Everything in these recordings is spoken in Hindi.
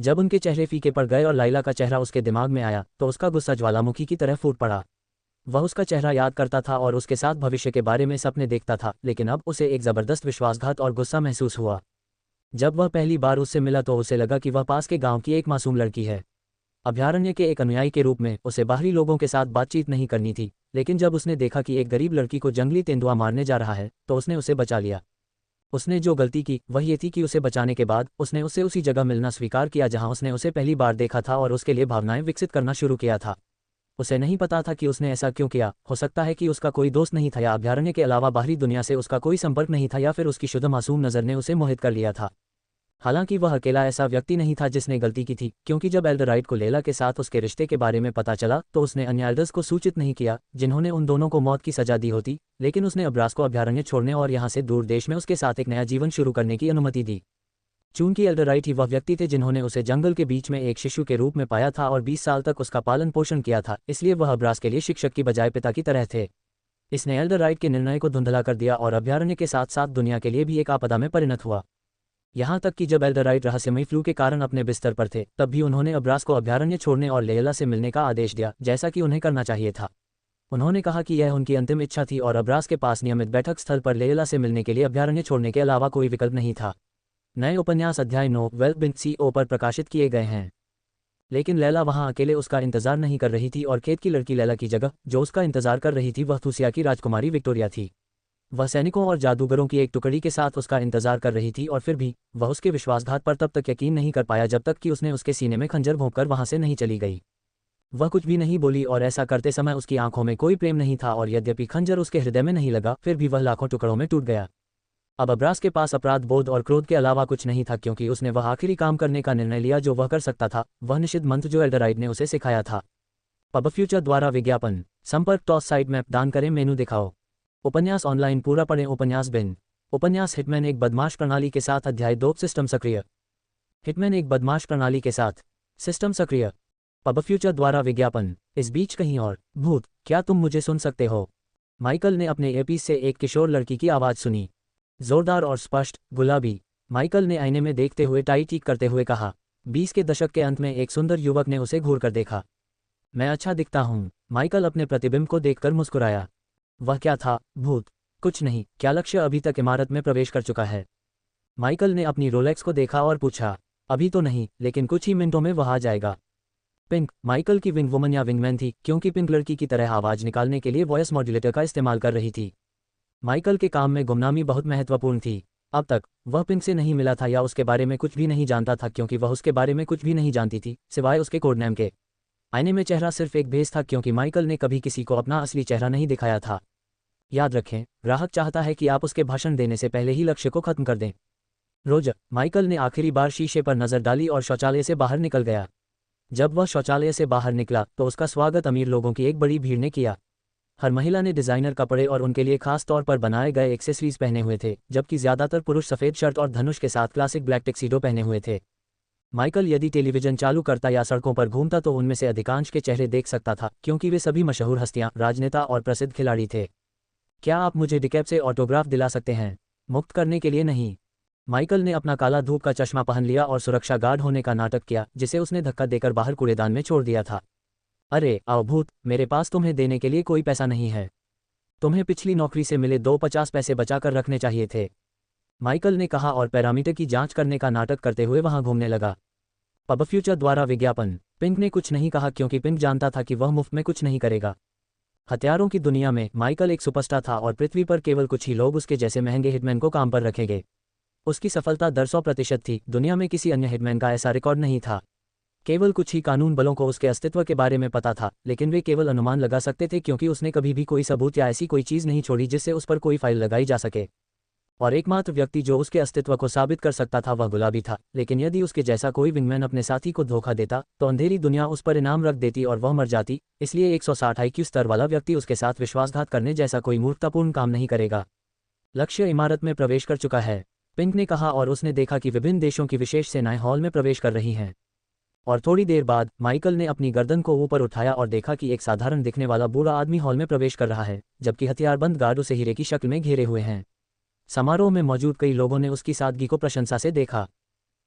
जब उनके चेहरे फीके पड़ गए और लाइला का चेहरा उसके दिमाग में आया तो उसका गुस्सा ज्वालामुखी की तरह फूट पड़ा। वह उसका चेहरा याद करता था और उसके साथ भविष्य के बारे में सपने देखता था, लेकिन अब उसे एक ज़बरदस्त विश्वासघात और गुस्सा महसूस हुआ। जब वह पहली बार उससे मिला तो उसे लगा कि वह पास के गांव की एक मासूम लड़की है। अभयारण्य के एक अनुयायी के रूप में उसे बाहरी लोगों के साथ बातचीत नहीं करनी थी, लेकिन जब उसने देखा कि एक गरीब लड़की को जंगली तेंदुआ मारने जा रहा है तो उसने उसे बचा लिया। उसने जो गलती की वह ये थी कि उसे बचाने के बाद उसने उससे उसी जगह मिलना स्वीकार किया जहां उसने उसे पहली बार देखा था और उसके लिए भावनाएं विकसित करना शुरू किया था। उसे नहीं पता था कि उसने ऐसा क्यों किया। हो सकता है कि उसका कोई दोस्त नहीं था या अभयारण्य के अलावा बाहरी दुनिया से उसका कोई संपर्क नहीं था, या फिर उसकी शुद्ध मासूम नज़र ने उसे मोहित कर लिया था। हालांकि वह अकेला ऐसा व्यक्ति नहीं था जिसने गलती की थी, क्योंकि जब एल्डरराइट को लैला के साथ उसके रिश्ते के बारे में पता चला तो उसने अन्य एल्डर्स को सूचित नहीं किया जिन्होंने उन दोनों को मौत की सजा दी होती, लेकिन उसने अब्रास को अभयारण्य छोड़ने और यहाँ से दूर देश में उसके साथ एक नया जीवन शुरू करने की अनुमति दी। चूंकि एल्डरराइट ही वह व्यक्ति थे जिन्होंने उसे जंगल के बीच में एक शिशु के रूप में पाया था और 20 साल तक उसका पालन पोषण किया था, इसलिए वह अब्रास के लिए शिक्षक की बजाय पिता की तरह थे। इसने एल्डरराइट के निर्णय को धुंधला कर दिया और अभयारण्य के साथ साथ दुनिया के लिए भी एक आपदा में परिणत हुआ। यहाँ तक कि जब एल्डरराइट रहस्यमयी फ्लू के कारण अपने बिस्तर पर थे तब भी उन्होंने अब्रास को अभयारण्य छोड़ने और लैला से मिलने का आदेश दिया, जैसा कि उन्हें करना चाहिए था। उन्होंने कहा कि यह उनकी अंतिम इच्छा थी और अब्रास के पास नियमित बैठक स्थल पर लैला से मिलने के लिए अभयारण्य छोड़ने के अलावा कोई विकल्प नहीं था। नए उपन्यास अध्याय 9 वेल्थ बिन CO पर प्रकाशित किए गए हैं। लेकिन लैला वहां अकेले उसका इंतजार नहीं कर रही थी और खेत की लड़की लैला की जगह जो उसका इंतजार कर रही थी वह थूसिया की राजकुमारी विक्टोरिया थी। वह सैनिकों और जादूगरों की एक टुकड़ी के साथ उसका इंतजार कर रही थी और फिर भी वह उसके विश्वासघात पर तब तक यकीन नहीं कर पाया जब तक कि उसने उसके सीने में खंजर भोंककर वहां से नहीं चली गई। वह कुछ भी नहीं बोली और ऐसा करते समय उसकी आंखों में कोई प्रेम नहीं था, और यद्यपि खंजर उसके हृदय में नहीं लगा फिर भी वह लाखों टुकड़ों में टूट गया। अब अब्रास के पास अपराध बोध और क्रोध के अलावा कुछ नहीं था, क्योंकि उसने वह आखिरी काम करने का निर्णय लिया जो वह कर सकता था, वह निषिद्ध मंत्र जो एल्डरराइट ने उसे सिखाया था। पब फ्यूचर द्वारा विज्ञापन। संपर्क टॉस साइट में दान करें, मेनू दिखाओ। उपन्यास ऑनलाइन पूरा पढ़ें। उपन्यास बिन। उपन्यास हिटमैन एक बदमाश प्रणाली के साथ अध्याय 2 सिस्टम सक्रिय। हिटमैन एक बदमाश प्रणाली के साथ सिस्टम सक्रिय। पब फ्यूचर द्वारा विज्ञापन। इस बीच कहीं और। भूत, क्या तुम मुझे सुन सकते हो? माइकल ने अपने ईयरपीस से एक किशोर लड़की की आवाज़ सुनी, जोरदार और स्पष्ट, गुलाबी। माइकल ने आईने में देखते हुए टाई ठीक करते हुए कहा। 20 के दशक के अंत में एक सुंदर युवक ने उसे घूरकर देखा। मैं अच्छा दिखता हूँ? माइकल अपने प्रतिबिंब को देखकर मुस्कुराया। वह क्या था? भूत? कुछ नहीं। क्या लक्ष्य अभी तक इमारत में प्रवेश कर चुका है? माइकल ने अपनी रोलेक्स को देखा और पूछा। अभी तो नहीं, लेकिन कुछ ही मिनटों में वह आ जाएगा। पिंक। माइकल की विंग वुमन या विंगमैन थी, क्योंकि पिंक लड़की की तरह आवाज़ निकालने के लिए वॉइस मॉड्यूलेटर का इस्तेमाल कर रही थी। माइकल के काम में गुमनामी बहुत महत्वपूर्ण थी। अब तक वह पिंक से नहीं मिला था या उसके बारे में कुछ भी नहीं जानता था, क्योंकि वह उसके बारे में कुछ भी नहीं जानती थी सिवाय उसके कोडनेम के। आईने में चेहरा सिर्फ एक भेस था, क्योंकि माइकल ने कभी किसी को अपना असली चेहरा नहीं दिखाया था। याद रखें, ग्राहक चाहता है कि आप उसके भाषण देने से पहले ही लक्ष्य को खत्म कर दें। रोज। माइकल ने आखिरी बार शीशे पर नजर डाली और शौचालय से बाहर निकल गया। जब वह शौचालय से बाहर निकला तो उसका स्वागत अमीर लोगों की एक बड़ी भीड़ ने किया। हर महिला ने डिजाइनर कपड़े और उनके लिए खास तौर पर बनाए गए एक्सेसरीज पहने हुए थे, जबकि ज्यादातर पुरुष सफेद शर्ट और धनुष के साथ क्लासिक ब्लैक टैक्सीडो पहने हुए थे। माइकल यदि टेलीविजन चालू करता या सड़कों पर घूमता तो उनमें से अधिकांश के चेहरे देख सकता था, क्योंकि वे सभी मशहूर हस्तियां, राजनेता और प्रसिद्ध खिलाड़ी थे। क्या आप मुझे डिकैप से ऑटोग्राफ दिला सकते हैं? मुक्त करने के लिए नहीं। माइकल ने अपना काला धूप का चश्मा पहन लिया और सुरक्षा गार्ड होने का नाटक किया, जिसे उसने धक्का देकर बाहर कूड़ेदान में छोड़ दिया था। अरे आओ भूत, मेरे पास तुम्हें देने के लिए कोई पैसा नहीं है। तुम्हें पिछली नौकरी से मिले 250 पैसे बचाकर रखने चाहिए थे, माइकल ने कहा और पैरामीटर की जांच करने का नाटक करते हुए वहां घूमने लगा। पब फ्यूचर द्वारा विज्ञापन। पिंक ने कुछ नहीं कहा, क्योंकि पिंक जानता था कि वह मुफ्त में कुछ नहीं करेगा। हथियारों की दुनिया में माइकल एक सुपरस्टार था और पृथ्वी पर केवल कुछ ही लोग उसके जैसे महंगे हिटमैन को काम पर रखेंगे। उसकी सफलता दर 100% थी। दुनिया में किसी अन्य हिटमैन का ऐसा रिकॉर्ड नहीं था। केवल कुछ ही कानून बलों को उसके अस्तित्व के बारे में पता था, लेकिन वे केवल अनुमान लगा सकते थे, क्योंकि उसने कभी भी कोई सबूत या ऐसी कोई चीज़ नहीं छोड़ी जिससे उस पर कोई फाइल लगाई जा सके। और एकमात्र व्यक्ति जो उसके अस्तित्व को साबित कर सकता था वह गुलाबी था। लेकिन यदि उसके जैसा कोई विंगमैन अपने साथी को धोखा देता तो अंधेरी दुनिया उस पर इनाम रख देती और वह मर जाती। इसलिए 160 IQ स्तर वाला व्यक्ति उसके साथ विश्वासघात करने जैसा कोई मूर्खतापूर्ण काम नहीं करेगा। लक्ष्य इमारत में प्रवेश कर चुका है, पिंक ने कहा, और उसने देखा कि विभिन्न देशों की विशेष सेनाएं हॉल में प्रवेश कर रही हैं। और थोड़ी देर बाद माइकल ने अपनी गर्दन को ऊपर उठाया और देखा कि एक साधारण दिखने वाला बूढ़ा आदमी हॉल में प्रवेश कर रहा है, जबकि हथियारबंद गार्ड उसे हीरे की शक्ल में घेरे हुए हैं। समारोह में मौजूद कई लोगों ने उसकी सादगी को प्रशंसा से देखा।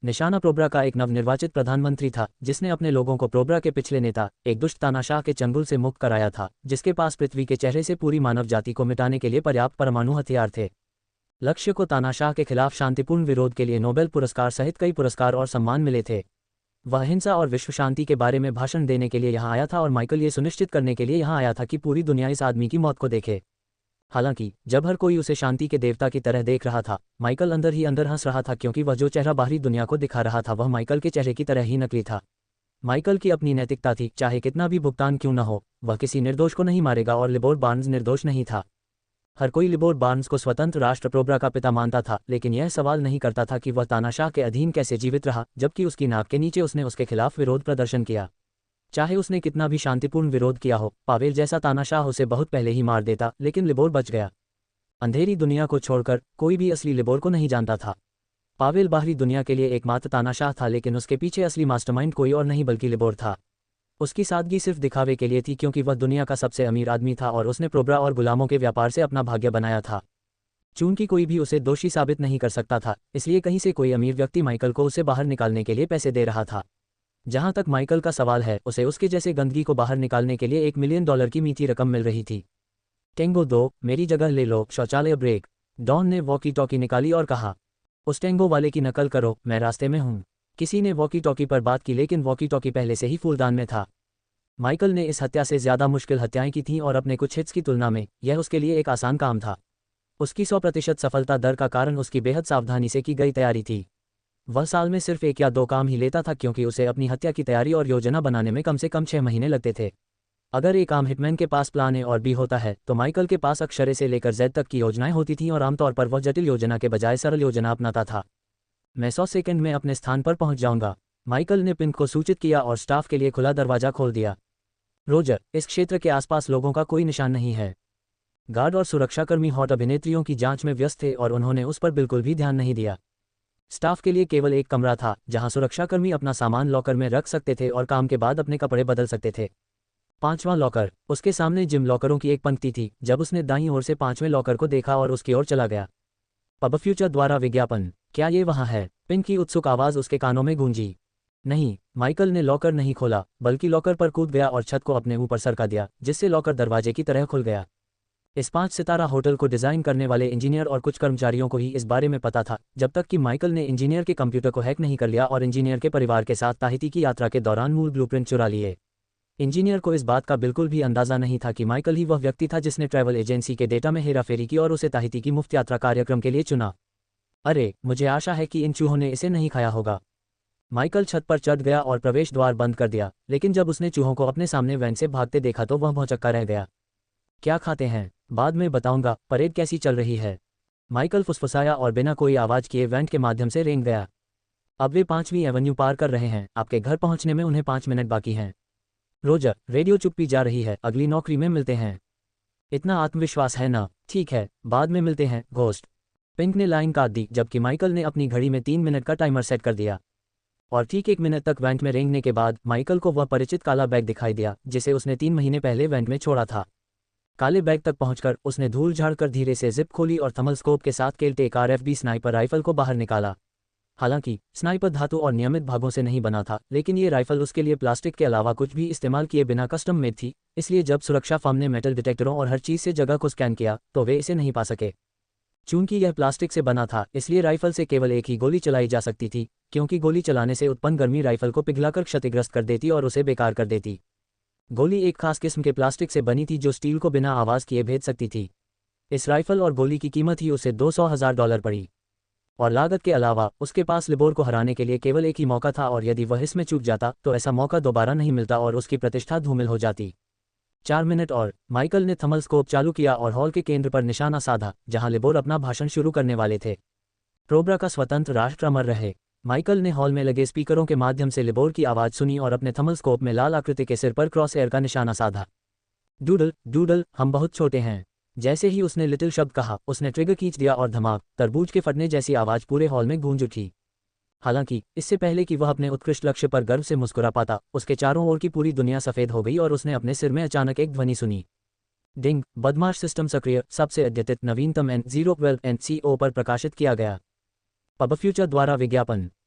निशाना प्रोबरा का एक नवनिर्वाचित प्रधानमंत्री था जिसने अपने लोगों को प्रोबरा के पिछले नेता एक दुष्ट तानाशाह के चंगुल से मुक्त कराया था, जिसके पास पृथ्वी के चेहरे से पूरी मानव जाति को मिटाने के लिए पर्याप्त परमाणु हथियार थे। लक्ष्य को तानाशाह के खिलाफ शांतिपूर्ण विरोध के लिए नोबेल पुरस्कार सहित कई पुरस्कार और सम्मान मिले थे। वह हिंसा और विश्व शांति के बारे में भाषण देने के लिए यहाँ आया था और माइकल ये सुनिश्चित करने के लिए यहाँ आया था कि पूरी दुनिया इस आदमी की मौत को देखे। हालांकि जब हर कोई उसे शांति के देवता की तरह देख रहा था, माइकल अंदर ही अंदर हंस रहा था, क्योंकि वह जो चेहरा बाहरी दुनिया को दिखा रहा था वह माइकल के चेहरे की तरह ही नकली था। माइकल की अपनी नैतिकता थी, चाहे कितना भी भुगतान क्यों न हो, वह किसी निर्दोष को नहीं मारेगा और लिबोर बार्न्स निर्दोष नहीं था। हर कोई लिबोर बार्न्स को स्वतंत्र राष्ट्र प्रोबरा का पिता मानता था, लेकिन यह सवाल नहीं करता था कि वह तानाशाह के अधीन कैसे जीवित रहा, जबकि उसकी नाक के नीचे उसने उसके खिलाफ विरोध प्रदर्शन किया। चाहे उसने कितना भी शांतिपूर्ण विरोध किया हो, पावेल जैसा तानाशाह उसे बहुत पहले ही मार देता, लेकिन लिबोर बच गया। अंधेरी दुनिया को छोड़कर कोई भी असली लिबोर को नहीं जानता था। पावेल बाहरी दुनिया के लिए एकमात्र तानाशाह था, लेकिन उसके पीछे असली मास्टरमाइंड कोई और नहीं बल्कि लिबोर था। उसकी सादगी सिर्फ दिखावे के लिए थी, क्योंकि वह दुनिया का सबसे अमीर आदमी था और उसने प्रोबरा और गुलामों के व्यापार से अपना भाग्य बनाया था। चूंकि कोई भी उसे दोषी साबित नहीं कर सकता था, इसलिए कहीं से कोई अमीर व्यक्ति माइकल को उसे बाहर निकालने के लिए पैसे दे रहा था। जहां तक माइकल का सवाल है, उसे उसके जैसे गंदगी को बाहर निकालने के लिए $1 मिलियन की मीठी रकम मिल रही थी। टेंगो 2, मेरी जगह ले लो, शौचालय ब्रेक। डॉन ने वॉकी टॉकी निकाली और कहा, उस टेंगो वाले की नकल करो, मैं रास्ते में हूँ। किसी ने वॉकी टॉकी पर बात की, लेकिन वॉकी टॉकी पहले से ही फूलदान में था। माइकल ने इस हत्या से ज़्यादा मुश्किल हत्याएं की थीं और अपने कुछ हिट्स की तुलना में यह उसके लिए एक आसान काम था। उसकी 100% सफलता दर का कारण उसकी बेहद सावधानी से की गई तैयारी थी। वह साल में सिर्फ 1 या 2 काम ही लेता था, क्योंकि उसे अपनी हत्या की तैयारी और योजना बनाने में कम से कम 6 महीने लगते थे। अगर एक आम हिटमैन के पास प्लान ए और बी होता है, तो माइकल के पास अक्षरे से लेकर जेड तक की योजनाएं होती थीं और आमतौर पर वह जटिल योजना के बजाय सरल योजना अपनाता था। मैं 100 सेकंड में अपने स्थान पर पहुंच जाऊंगा, माइकल ने पिंक को सूचित किया और स्टाफ के लिए खुला दरवाजा खोल दिया। रोजर, इस क्षेत्र के आसपास लोगों का कोई निशान नहीं है। गार्ड और सुरक्षाकर्मी हॉट अभिनेत्रियों की जांच में व्यस्त थे और उन्होंने उस पर बिल्कुल भी ध्यान नहीं दिया। स्टाफ के लिए केवल एक कमरा था जहां सुरक्षाकर्मी अपना सामान लॉकर में रख सकते थे और काम के बाद अपने कपड़े बदल सकते थे। 5वां लॉकर, उसके सामने जिम लॉकरों की एक पंक्ति थी। जब उसने दाईं ओर से 5वें लॉकर को देखा और उसकी ओर चला गया। पब फ्यूचर द्वारा विज्ञापन, क्या ये वहां है? पिंक की उत्सुक आवाज उसके कानों में गूंजी। नहीं, माइकल ने लॉकर नहीं खोला, बल्कि लॉकर पर कूद गया और छत को अपने ऊपर सरका दिया, जिससे लॉकर दरवाजे की तरह खुल गया। इस 5 सितारा होटल को डिजाइन करने वाले इंजीनियर और कुछ कर्मचारियों को ही इस बारे में पता था, जब तक कि माइकल ने इंजीनियर के कंप्यूटर को हैक नहीं कर लिया और इंजीनियर के परिवार के साथ ताहिती की यात्रा के दौरान मूल ब्लूप्रिंट चुरा लिए। इंजीनियर को इस बात का बिल्कुल भी अंदाजा नहीं था कि माइकल ही वह व्यक्ति था जिसने ट्रैवल एजेंसी के डेटा में हेराफेरी की और उसे ताहिती की मुफ्त यात्रा कार्यक्रम के लिए चुना। अरे, मुझे आशा है कि इन चूहों ने इसे नहीं खाया होगा। माइकल छत पर चढ़ गया और प्रवेश द्वार बंद कर दिया, लेकिन जब उसने चूहों को अपने सामने वैन से भागते देखा तो वह भौंचक्का रह गया। क्या खाते हैं? बाद में बताऊंगा। परेड कैसी चल रही है? माइकल फुसफुसाया और बिना कोई आवाज किए वैन के माध्यम से रेंग गया। अब वे 5वीं एवेन्यू पार कर रहे हैं। आपके घर पहुंचने में उन्हें 5 मिनट बाकी हैं। रोजर, रेडियो चुप्पी जा रही है, अगली नौकरी में मिलते हैं। इतना आत्मविश्वास है ना? ठीक है, बाद में मिलते हैं, घोस्ट। पिंक ने लाइन काट दी, जबकि माइकल ने अपनी घड़ी में 3 मिनट का टाइमर सेट कर दिया। और ठीक 1 मिनट तक वैंट में रेंगने के बाद माइकल को वह परिचित काला बैग दिखाई दिया जिसे उसने 3 महीने पहले वैंट में छोड़ा था। काले बैग तक पहुंचकर उसने धूल झाड़कर धीरे से जिप खोली और थर्मल स्कोप के साथ केल्टेक RFB स्नाइपर राइफल को बाहर निकाला। हालांकि स्नाइपर धातु और नियमित भागों से नहीं बना था, लेकिन ये राइफल उसके लिए प्लास्टिक के अलावा कुछ भी इस्तेमाल किए बिना कस्टम मेड थी, इसलिए जब सुरक्षा फर्म ने मेटल डिटेक्टरों और हर चीज़ से जगह को स्कैन किया तो वे इसे नहीं पा सके। चूंकि यह प्लास्टिक से बना था, इसलिए राइफल से केवल एक ही गोली चलाई जा सकती थी, क्योंकि गोली चलाने से उत्पन्न गर्मी राइफल को पिघलाकर क्षतिग्रस्त कर देती और उसे बेकार कर देती। गोली एक खास किस्म के प्लास्टिक से बनी थी जो स्टील को बिना आवाज़ किए भेज सकती थी। इस राइफल और गोली की कीमत ही उसे $200,000 पड़ी। और लागत के अलावा उसके पास लिबोर को हराने के लिए केवल एक ही मौका था, और यदि वह इसमें चूक जाता तो ऐसा मौका दोबारा नहीं मिलता और उसकी प्रतिष्ठा धूमिल हो जाती। 4 मिनट और। माइकल ने थर्मल स्कोप चालू किया और हॉल के केंद्र पर निशाना साधा, जहां लिबोर अपना भाषण शुरू करने वाले थे। प्रोबरा का स्वतंत्र राष्ट्र अमर रहे। माइकल ने हॉल में लगे स्पीकरों के माध्यम से लिबोर की आवाज़ सुनी और अपने थर्मल स्कोप में लाल आकृति के सिर पर क्रॉस एयर का निशाना साधा। डूडल डूडल, हम बहुत छोटे हैं। जैसे ही उसने लिटिल शब्द कहा, उसने ट्रिगर खींच दिया और धमाक, तरबूज के फटने जैसी आवाज़ पूरे हॉल में गूंज उठी। हालांकि इससे पहले कि वह अपने उत्कृष्ट लक्ष्य पर गर्व से मुस्कुरा पाता, उसके चारों ओर की पूरी दुनिया सफ़ेद हो गई और उसने अपने सिर में अचानक एक ध्वनि सुनी। डिंग, बदमाश सिस्टम सक्रिय, सबसे अद्यतित नवीनतम N012 NCO पर प्रकाशित किया गया। पब फ्यूचर द्वारा विज्ञापन।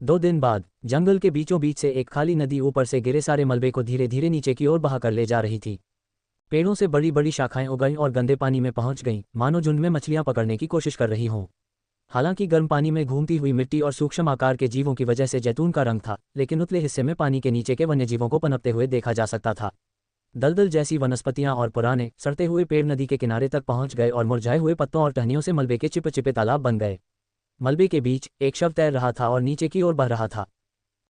2 दिन बाद जंगल के बीचों बीच से एक खाली नदी ऊपर से गिरे सारे मलबे को धीरे धीरे नीचे की ओर बहा कर ले जा रही थी। पेड़ों से बड़ी बड़ी शाखाएं उगईं और गंदे पानी में पहुंच गईं, मानो झुंड में मछलियां पकड़ने की कोशिश कर रही हों। हालांकि गर्म पानी में घूमती हुई मिट्टी और सूक्ष्म आकार के जीवों की वजह से जैतून का रंग था, लेकिन उतले हिस्से में पानी के नीचे के वन्यजीवों को पनपते हुए देखा जा सकता था। दलदल जैसी वनस्पतियां और पुराने सड़ते हुए पेड़ नदी के किनारे तक पहुंच गए और मुरझाए हुए पत्तों और टहनियों से मलबे के चिपचिपे चिपे तालाब बन गए। मलबे के बीच एक शव तैर रहा था और नीचे की ओर बह रहा था।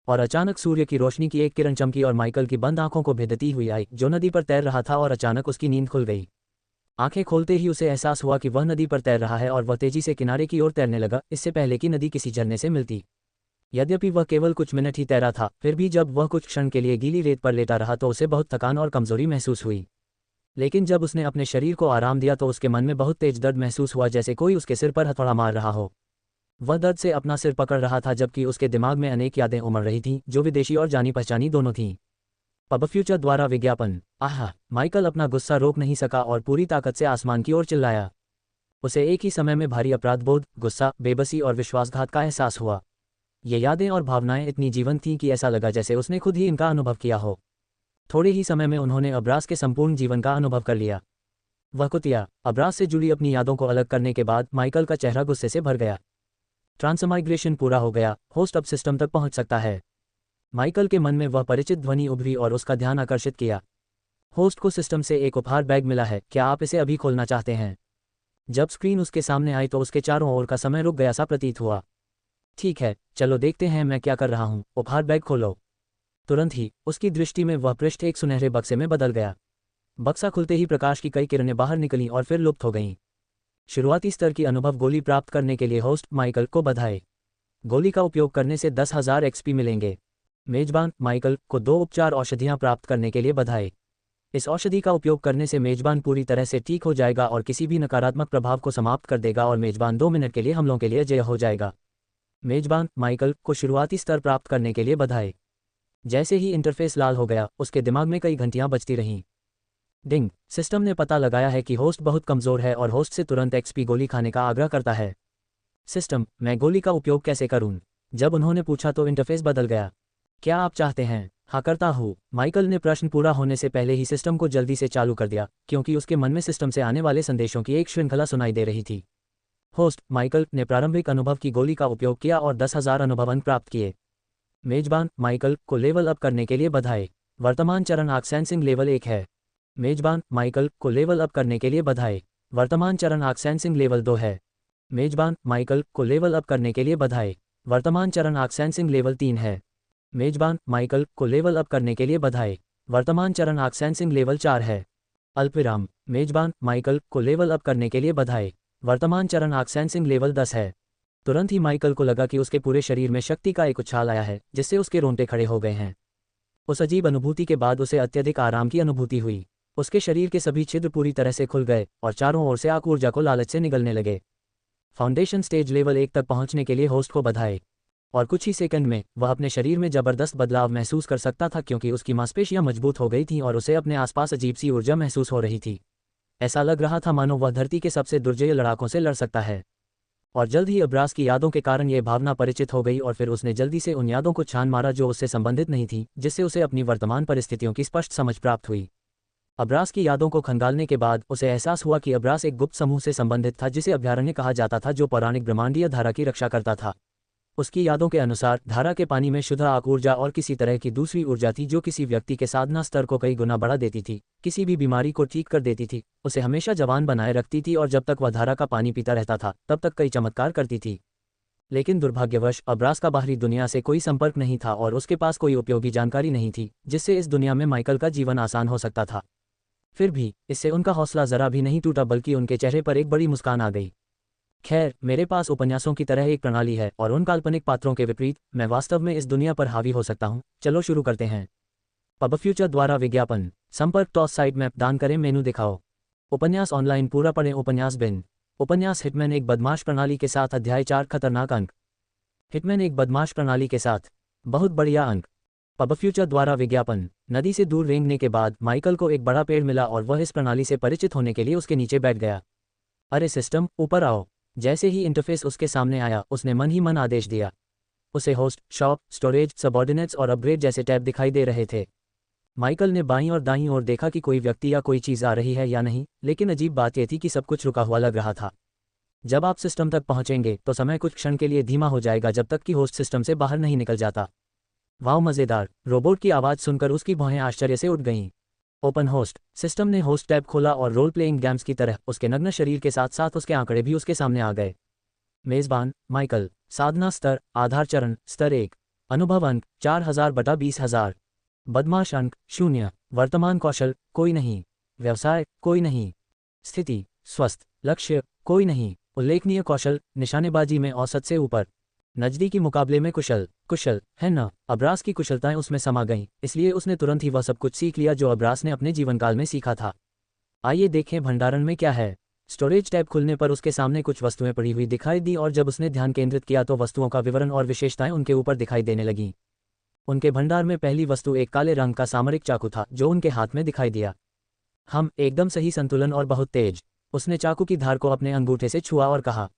और अचानक सूर्य की रोशनी की एक किरण चमकी और माइकल की बंद आंखों को भेदती हुई आई, जो नदी पर तैर रहा था, और अचानक उसकी नींद खुल गई। आंखें खोलते ही उसे एहसास हुआ कि वह नदी पर तैर रहा है और वह तेजी से किनारे की ओर तैरने लगा, इससे पहले कि नदी किसी झरने से मिलती। यद्यपि वह केवल कुछ मिनट ही तैरा था, फिर भी जब वह कुछ क्षण के लिए गीली रेत पर लेटा रहा तो उसे बहुत थकान और कमजोरी महसूस हुई। लेकिन जब उसने अपने शरीर को आराम दिया तो उसके मन में बहुत तेज दर्द महसूस हुआ, जैसे कोई उसके सिर पर हथौड़ा मार रहा हो। वह दर्द से अपना सिर पकड़ रहा था, जबकि उसके दिमाग में अनेक यादें उमड़ रही थीं, जो विदेशी और जानी पहचानी दोनों थीं। पब फ्यूचर द्वारा विज्ञापन। आहा! माइकल अपना गुस्सा रोक नहीं सका और पूरी ताकत से आसमान की ओर चिल्लाया। उसे एक ही समय में भारी अपराधबोध, गुस्सा, बेबसी और विश्वासघात का एहसास हुआ। ये यादें और भावनाएं इतनी जीवंत थीं कि ऐसा लगा जैसे उसने खुद ही इनका अनुभव किया हो। थोड़े ही समय में उन्होंने अब्रास के संपूर्ण जीवन का अनुभव कर लिया। वह कुतिया अब्रास से जुड़ी अपनी यादों को अलग करने के बाद माइकल का चेहरा गुस्से से भर गया। ट्रांसमाइग्रेशन पूरा हो गया, होस्ट अब सिस्टम तक पहुंच सकता है। माइकल के मन में वह परिचित ध्वनि उभरी और उसका ध्यान आकर्षित किया। होस्ट को सिस्टम से एक उपहार बैग मिला है, क्या आप इसे अभी खोलना चाहते हैं? जब स्क्रीन उसके सामने आई तो उसके चारों ओर का समय रुक गया सा प्रतीत हुआ। ठीक है, चलो देखते हैं मैं क्या कर रहा हूँ, उपहार बैग खोलो। तुरंत ही उसकी दृष्टि में वह पृष्ठ एक सुनहरे बक्से में बदल गया। बक्सा खुलते ही प्रकाश की कई किरणें बाहर निकलीं और फिर लुप्त हो गईं। शुरुआती स्तर की अनुभव गोली प्राप्त करने के लिए होस्ट माइकल को बधाई। गोली का उपयोग करने से 10,000 एक्सपी मिलेंगे। मेजबान माइकल को 2 उपचार औषधियां प्राप्त करने के लिए बधाई। इस औषधि का उपयोग करने से मेजबान पूरी तरह से ठीक हो जाएगा और किसी भी नकारात्मक प्रभाव को समाप्त कर देगा और मेजबान 2 मिनट के लिए हमलों के लिए अजेय हो जाएगा। मेजबान माइकल को शुरुआती स्तर प्राप्त करने के लिए बधाई। जैसे ही इंटरफेस लाल हो गया, उसके दिमाग में कई घंटियां बजती रहीं। डिंग! सिस्टम ने पता लगाया है कि होस्ट बहुत कमज़ोर है और होस्ट से तुरंत एक्सपी गोली खाने का आग्रह करता है। सिस्टम, मैं गोली का उपयोग कैसे करूं? जब उन्होंने पूछा तो इंटरफेस बदल गया। क्या आप चाहते हैं? हाँ, करता हूँ। माइकल ने प्रश्न पूरा होने से पहले ही सिस्टम को जल्दी से चालू कर दिया, क्योंकि उसके मन में सिस्टम से आने वाले संदेशों की एक श्रृंखला सुनाई दे रही थी। होस्ट माइकल ने प्रारंभिक अनुभव की गोली का उपयोग किया और 10,000 अनुभव अंक प्राप्त किए। मेजबान माइकल को लेवल अप करने के लिए बधाई। वर्तमान चरण आर्क सेंसिंग लेवल 1 है। मेजबान माइकल को लेवल अप करने के लिए बधाई। वर्तमान चरण आर्क सेंसिंग लेवल 2 है। मेजबान माइकल को लेवल अप करने के लिए बधाई। वर्तमान चरण आर्क सेंसिंग लेवल 3 है। मेजबान माइकल को लेवल अप करने के लिए बधाई। वर्तमान चरण आर्क सेंसिंग लेवल 4 है। अल्पविराम। मेजबान माइकल को लेवल अप करने के लिए बधाई। वर्तमान चरण आर्क सेंसिंग लेवल 10 है। तुरंत ही माइकल को लगा कि उसके पूरे शरीर में शक्ति का एक उछाल आया है, जिससे उसके रोंगटे खड़े हो गए हैं। उस अजीब अनुभूति के बाद उसे अत्यधिक आराम की अनुभूति हुई। उसके शरीर के सभी छिद्र पूरी तरह से खुल गए और चारों ओर से आग ऊर्जा को लालच से निगलने लगे। फाउंडेशन स्टेज लेवल 1 तक पहुंचने के लिए होस्ट को बधाई। और कुछ ही सेकंड में वह अपने शरीर में जबरदस्त बदलाव महसूस कर सकता था, क्योंकि उसकी मांसपेशियां मजबूत हो गई थीं और उसे अपने आसपास अजीब सी ऊर्जा महसूस हो रही थी। ऐसा लग रहा था मानो वह धरती के सबसे दुर्जय लड़ाकों से लड़ सकता है। और जल्द ही अब्रास की यादों के कारण यह भावना परिचित हो गई और फिर उसने जल्दी से उन यादों को छान मारा जो उससे संबंधित नहीं थी, जिससे उसे अपनी वर्तमान परिस्थितियों की स्पष्ट समझ प्राप्त हुई। अब्रास की यादों को खंगालने के बाद उसे एहसास हुआ कि अब्रास एक गुप्त समूह से संबंधित था, जिसे अभयारण्य कहा जाता था, जो पौराणिक ब्रह्मांडीय धारा की रक्षा करता था। उसकी यादों के अनुसार धारा के पानी में शुद्ध आग ऊर्जा और किसी तरह की दूसरी ऊर्जा थी, जो किसी व्यक्ति के साधना स्तर को कई गुना बढ़ा देती थी, किसी भी बीमारी को ठीक कर देती थी, उसे हमेशा जवान बनाए रखती थी और जब तक वह धारा का पानी पीता रहता था तब तक कई चमत्कार करती थी। लेकिन दुर्भाग्यवश अब्रास का बाहरी दुनिया से कोई संपर्क नहीं था और उसके पास कोई उपयोगी जानकारी नहीं थी, जिससे इस दुनिया में माइकल का जीवन आसान हो सकता था। फिर भी इससे उनका हौसला जरा भी नहीं टूटा, बल्कि उनके चेहरे पर एक बड़ी मुस्कान आ गई। खैर, मेरे पास उपन्यासों की तरह एक प्रणाली है और उन काल्पनिक पात्रों के विपरीत मैं वास्तव में इस दुनिया पर हावी हो सकता हूँ। चलो शुरू करते हैं। पब फ्यूचर द्वारा विज्ञापन। संपर्क टॉस साइट मैप दान करें, मेनू दिखाओ। उपन्यास ऑनलाइन पूरा पढ़ें। उपन्यास बिन। उपन्यास हिटमैन एक बदमाश प्रणाली के साथ। अध्याय 4 खतरनाक अंक। हिटमैन एक बदमाश प्रणाली के साथ। बहुत बढ़िया अंक। पब फ्यूचर द्वारा विज्ञापन। नदी से दूर रेंगने के बाद माइकल को एक बड़ा पेड़ मिला और वह इस प्रणाली से परिचित होने के लिए उसके नीचे बैठ गया। अरे सिस्टम, ऊपर आओ। जैसे ही इंटरफेस उसके सामने आया, उसने मन ही मन आदेश दिया। उसे होस्ट, शॉप, स्टोरेज, सबऑर्डिनेट्स और अपग्रेड जैसे टैब दिखाई दे रहे थे। माइकल ने बाईं और दाईं ओर देखा कि कोई व्यक्ति या कोई चीज़ आ रही है या नहीं, लेकिन अजीब बात यह थी कि सब कुछ रुका हुआ लग रहा था। जब आप सिस्टम तक पहुंचेंगे तो समय कुछ क्षण के लिए धीमा हो जाएगा जब तक कि होस्ट सिस्टम से बाहर नहीं निकल जाता। वाह मज़ेदार! रोबोट की आवाज़ सुनकर उसकी भौहें आश्चर्य से उठ गईं। Open host. सिस्टम ने होस्ट टैब खोला और रोल प्लेइंग गेम्स की तरह उसके नग्न शरीर के साथ साथ उसके आंकड़े भी उसके सामने आ गए। मेज़बान माइकल। साधना स्तर आधार चरण स्तर 1। अनुभव अंक 4000/20,000। बदमाश अंक 0। वर्तमान कौशल कोई नहीं। व्यवसाय कोई नहीं। स्थिति स्वस्थ। लक्ष्य कोई नहीं। उल्लेखनीय कौशल निशानेबाजी में औसत से ऊपर। नज़दीकी मुकाबले में कुशल है न। अब्रास की कुशलताएं उसमें समा गईं, इसलिए उसने तुरंत ही वह सब कुछ सीख लिया जो अब्रास ने अपने जीवनकाल में सीखा था। आइए देखें भंडारण में क्या है। स्टोरेज टैब खुलने पर उसके सामने कुछ वस्तुएं पड़ी हुई दिखाई दी और जब उसने ध्यान केंद्रित किया तो वस्तुओं का विवरण और विशेषताएं उनके ऊपर दिखाई देने लगीं। उनके भंडार में पहली वस्तु एक काले रंग का सामरिक चाकू था जो उनके हाथ में दिखाई दिया। एकदम सही संतुलन और बहुत तेज। उसने चाकू की धार को अपने अंगूठे से छुआ और कहा,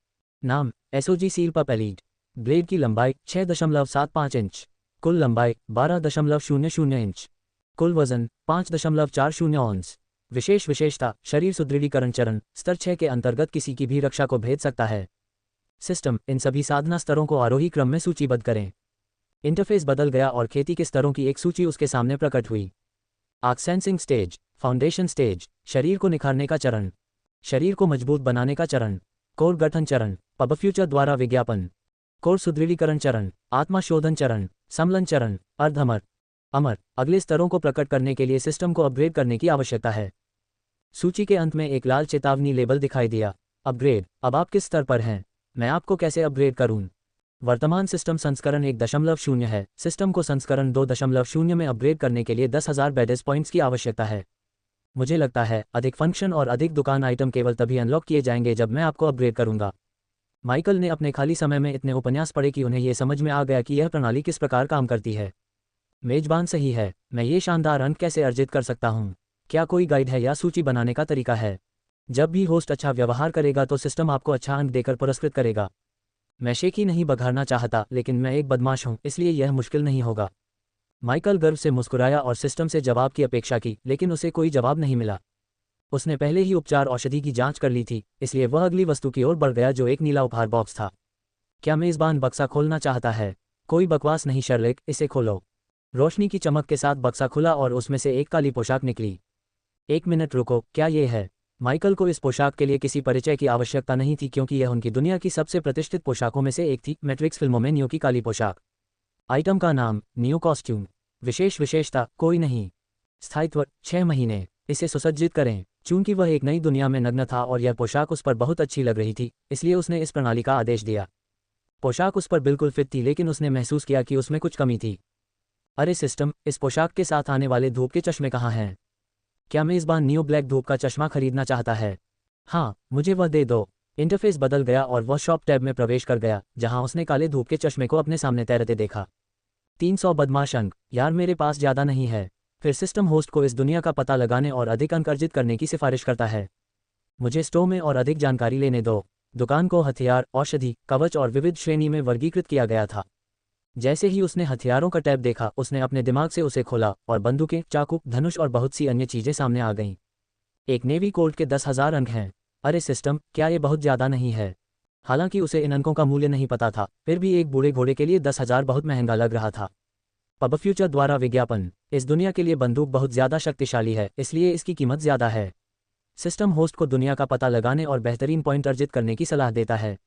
नाम एसओजी सील्पा पैलीड। ब्लेड की लंबाई 6.75 इंच। कुल लंबाई 12.00 इंच। कुल वजन 5.40 औंस। विशेष विशेषता शरीर सुदृढ़ीकरण चरण स्तर 6 के अंतर्गत किसी की भी रक्षा को भेद सकता है। सिस्टम इन सभी साधना स्तरों को आरोही क्रम में सूचीबद्ध करें। इंटरफेस बदल गया और खेती के स्तरों की एक सूची उसके सामने प्रकट हुई। Arc sensing stage, foundation stage, शरीर को निखारने का चरण, शरीर को मजबूत बनाने का चरण, कोर गठन चरण, पब फ्यूचर द्वारा विज्ञापन, कोर सुदृढ़ीकरण चरण, आत्मा शोधन चरण, समलन चरण, अर्धअमर, अमर। अगले स्तरों को प्रकट करने के लिए सिस्टम को अपग्रेड करने की आवश्यकता है। सूची के अंत में एक लाल चेतावनी लेबल दिखाई दिया। अपग्रेड। अब आप किस स्तर पर हैं? मैं आपको कैसे अपग्रेड करूं? वर्तमान सिस्टम संस्करण 1.0 है। सिस्टम को संस्करण 2.0 में अपग्रेड करने के लिए 10,000 बेडेस पॉइंट्स की आवश्यकता है। मुझे लगता है अधिक फंक्शन और अधिक दुकान आइटम केवल तभी अनलॉक किए जाएंगे जब मैं आपको अपग्रेड करूंगा। माइकल ने अपने खाली समय में इतने उपन्यास पढ़े कि उन्हें यह समझ में आ गया कि यह प्रणाली किस प्रकार काम करती है। मेजबान सही है। मैं ये शानदार अंक कैसे अर्जित कर सकता हूँ? क्या कोई गाइड है या सूची बनाने का तरीका है? जब भी होस्ट अच्छा व्यवहार करेगा तो सिस्टम आपको अच्छा अंक देकर पुरस्कृत करेगा। मैं शेखी नहीं बघारना चाहता, लेकिन मैं एक बदमाश हूँ, इसलिए यह मुश्किल नहीं होगा। माइकल गर्व से मुस्कुराया और सिस्टम से जवाब की अपेक्षा की, लेकिन उसे कोई जवाब नहीं मिला। उसने पहले ही उपचार औषधि की जांच कर ली थी, इसलिए वह अगली वस्तु की ओर बढ़ गया जो एक नीला उपहार बॉक्स था। क्या मेज़बान बक्सा खोलना चाहता है? कोई बकवास नहीं शर्लिक, इसे खोलो। रोशनी की चमक के साथ बक्सा खुला और उसमें से एक काली पोशाक निकली। 1 मिनट रुको, क्या ये है? माइकल को इस पोशाक के लिए किसी परिचय की आवश्यकता नहीं थी क्योंकि यह उनकी दुनिया की सबसे प्रतिष्ठित पोशाकों में से एक थी। मैट्रिक्स फिल्मों में नियो की काली पोशाक। आइटम का नाम नियो कॉस्ट्यूम। विशेष विशेषता कोई नहीं। स्थायित्व 6 महीने। इसे सुसज्जित करें। चूंकि वह एक नई दुनिया में नग्न था और यह पोशाक उस पर बहुत अच्छी लग रही थी, इसलिए उसने इस प्रणाली का आदेश दिया। पोशाक उस पर बिल्कुल फिट थी, लेकिन उसने महसूस किया कि उसमें कुछ कमी थी। अरे सिस्टम, इस पोशाक के साथ आने वाले धूप के चश्मे कहाँ हैं? क्या मेज़बान नियो ब्लैक धूप का चश्मा खरीदना चाहता है? हाँ, मुझे वह दे दो। इंटरफेस बदल गया और वह शॉप टैब में प्रवेश कर गया, जहां उसने काले धूप के चश्मे को अपने सामने तैरते देखा। 300 बदमाश अंक। यार मेरे पास ज़्यादा नहीं है। फिर सिस्टम होस्ट को इस दुनिया का पता लगाने और अधिक अंक अर्जित करने की सिफारिश करता है। मुझे स्टोर में और अधिक जानकारी लेने दो। दुकान को हथियार, औषधि, कवच और विविध श्रेणी में वर्गीकृत किया गया था। जैसे ही उसने हथियारों का टैब देखा, उसने अपने दिमाग से उसे खोला और बंदूकें, चाकू, धनुष और बहुत सी अन्य चीजें सामने आ गईं। एक नेवी कोल्ट के 10,000 अंक हैं। अरे सिस्टम, क्या ये बहुत ज़्यादा नहीं है? हालांकि उसे इन अंकों का मूल्य नहीं पता था, फिर भी एक बूढ़े घोड़े के लिए 10,000 बहुत महंगा लग रहा था। पब फ्यूचर द्वारा विज्ञापन। इस दुनिया के लिए बंदूक बहुत ज़्यादा शक्तिशाली है, इसलिए इसकी कीमत ज़्यादा है। सिस्टम होस्ट को दुनिया का पता लगाने और बेहतरीन पॉइंट अर्जित करने की सलाह देता है।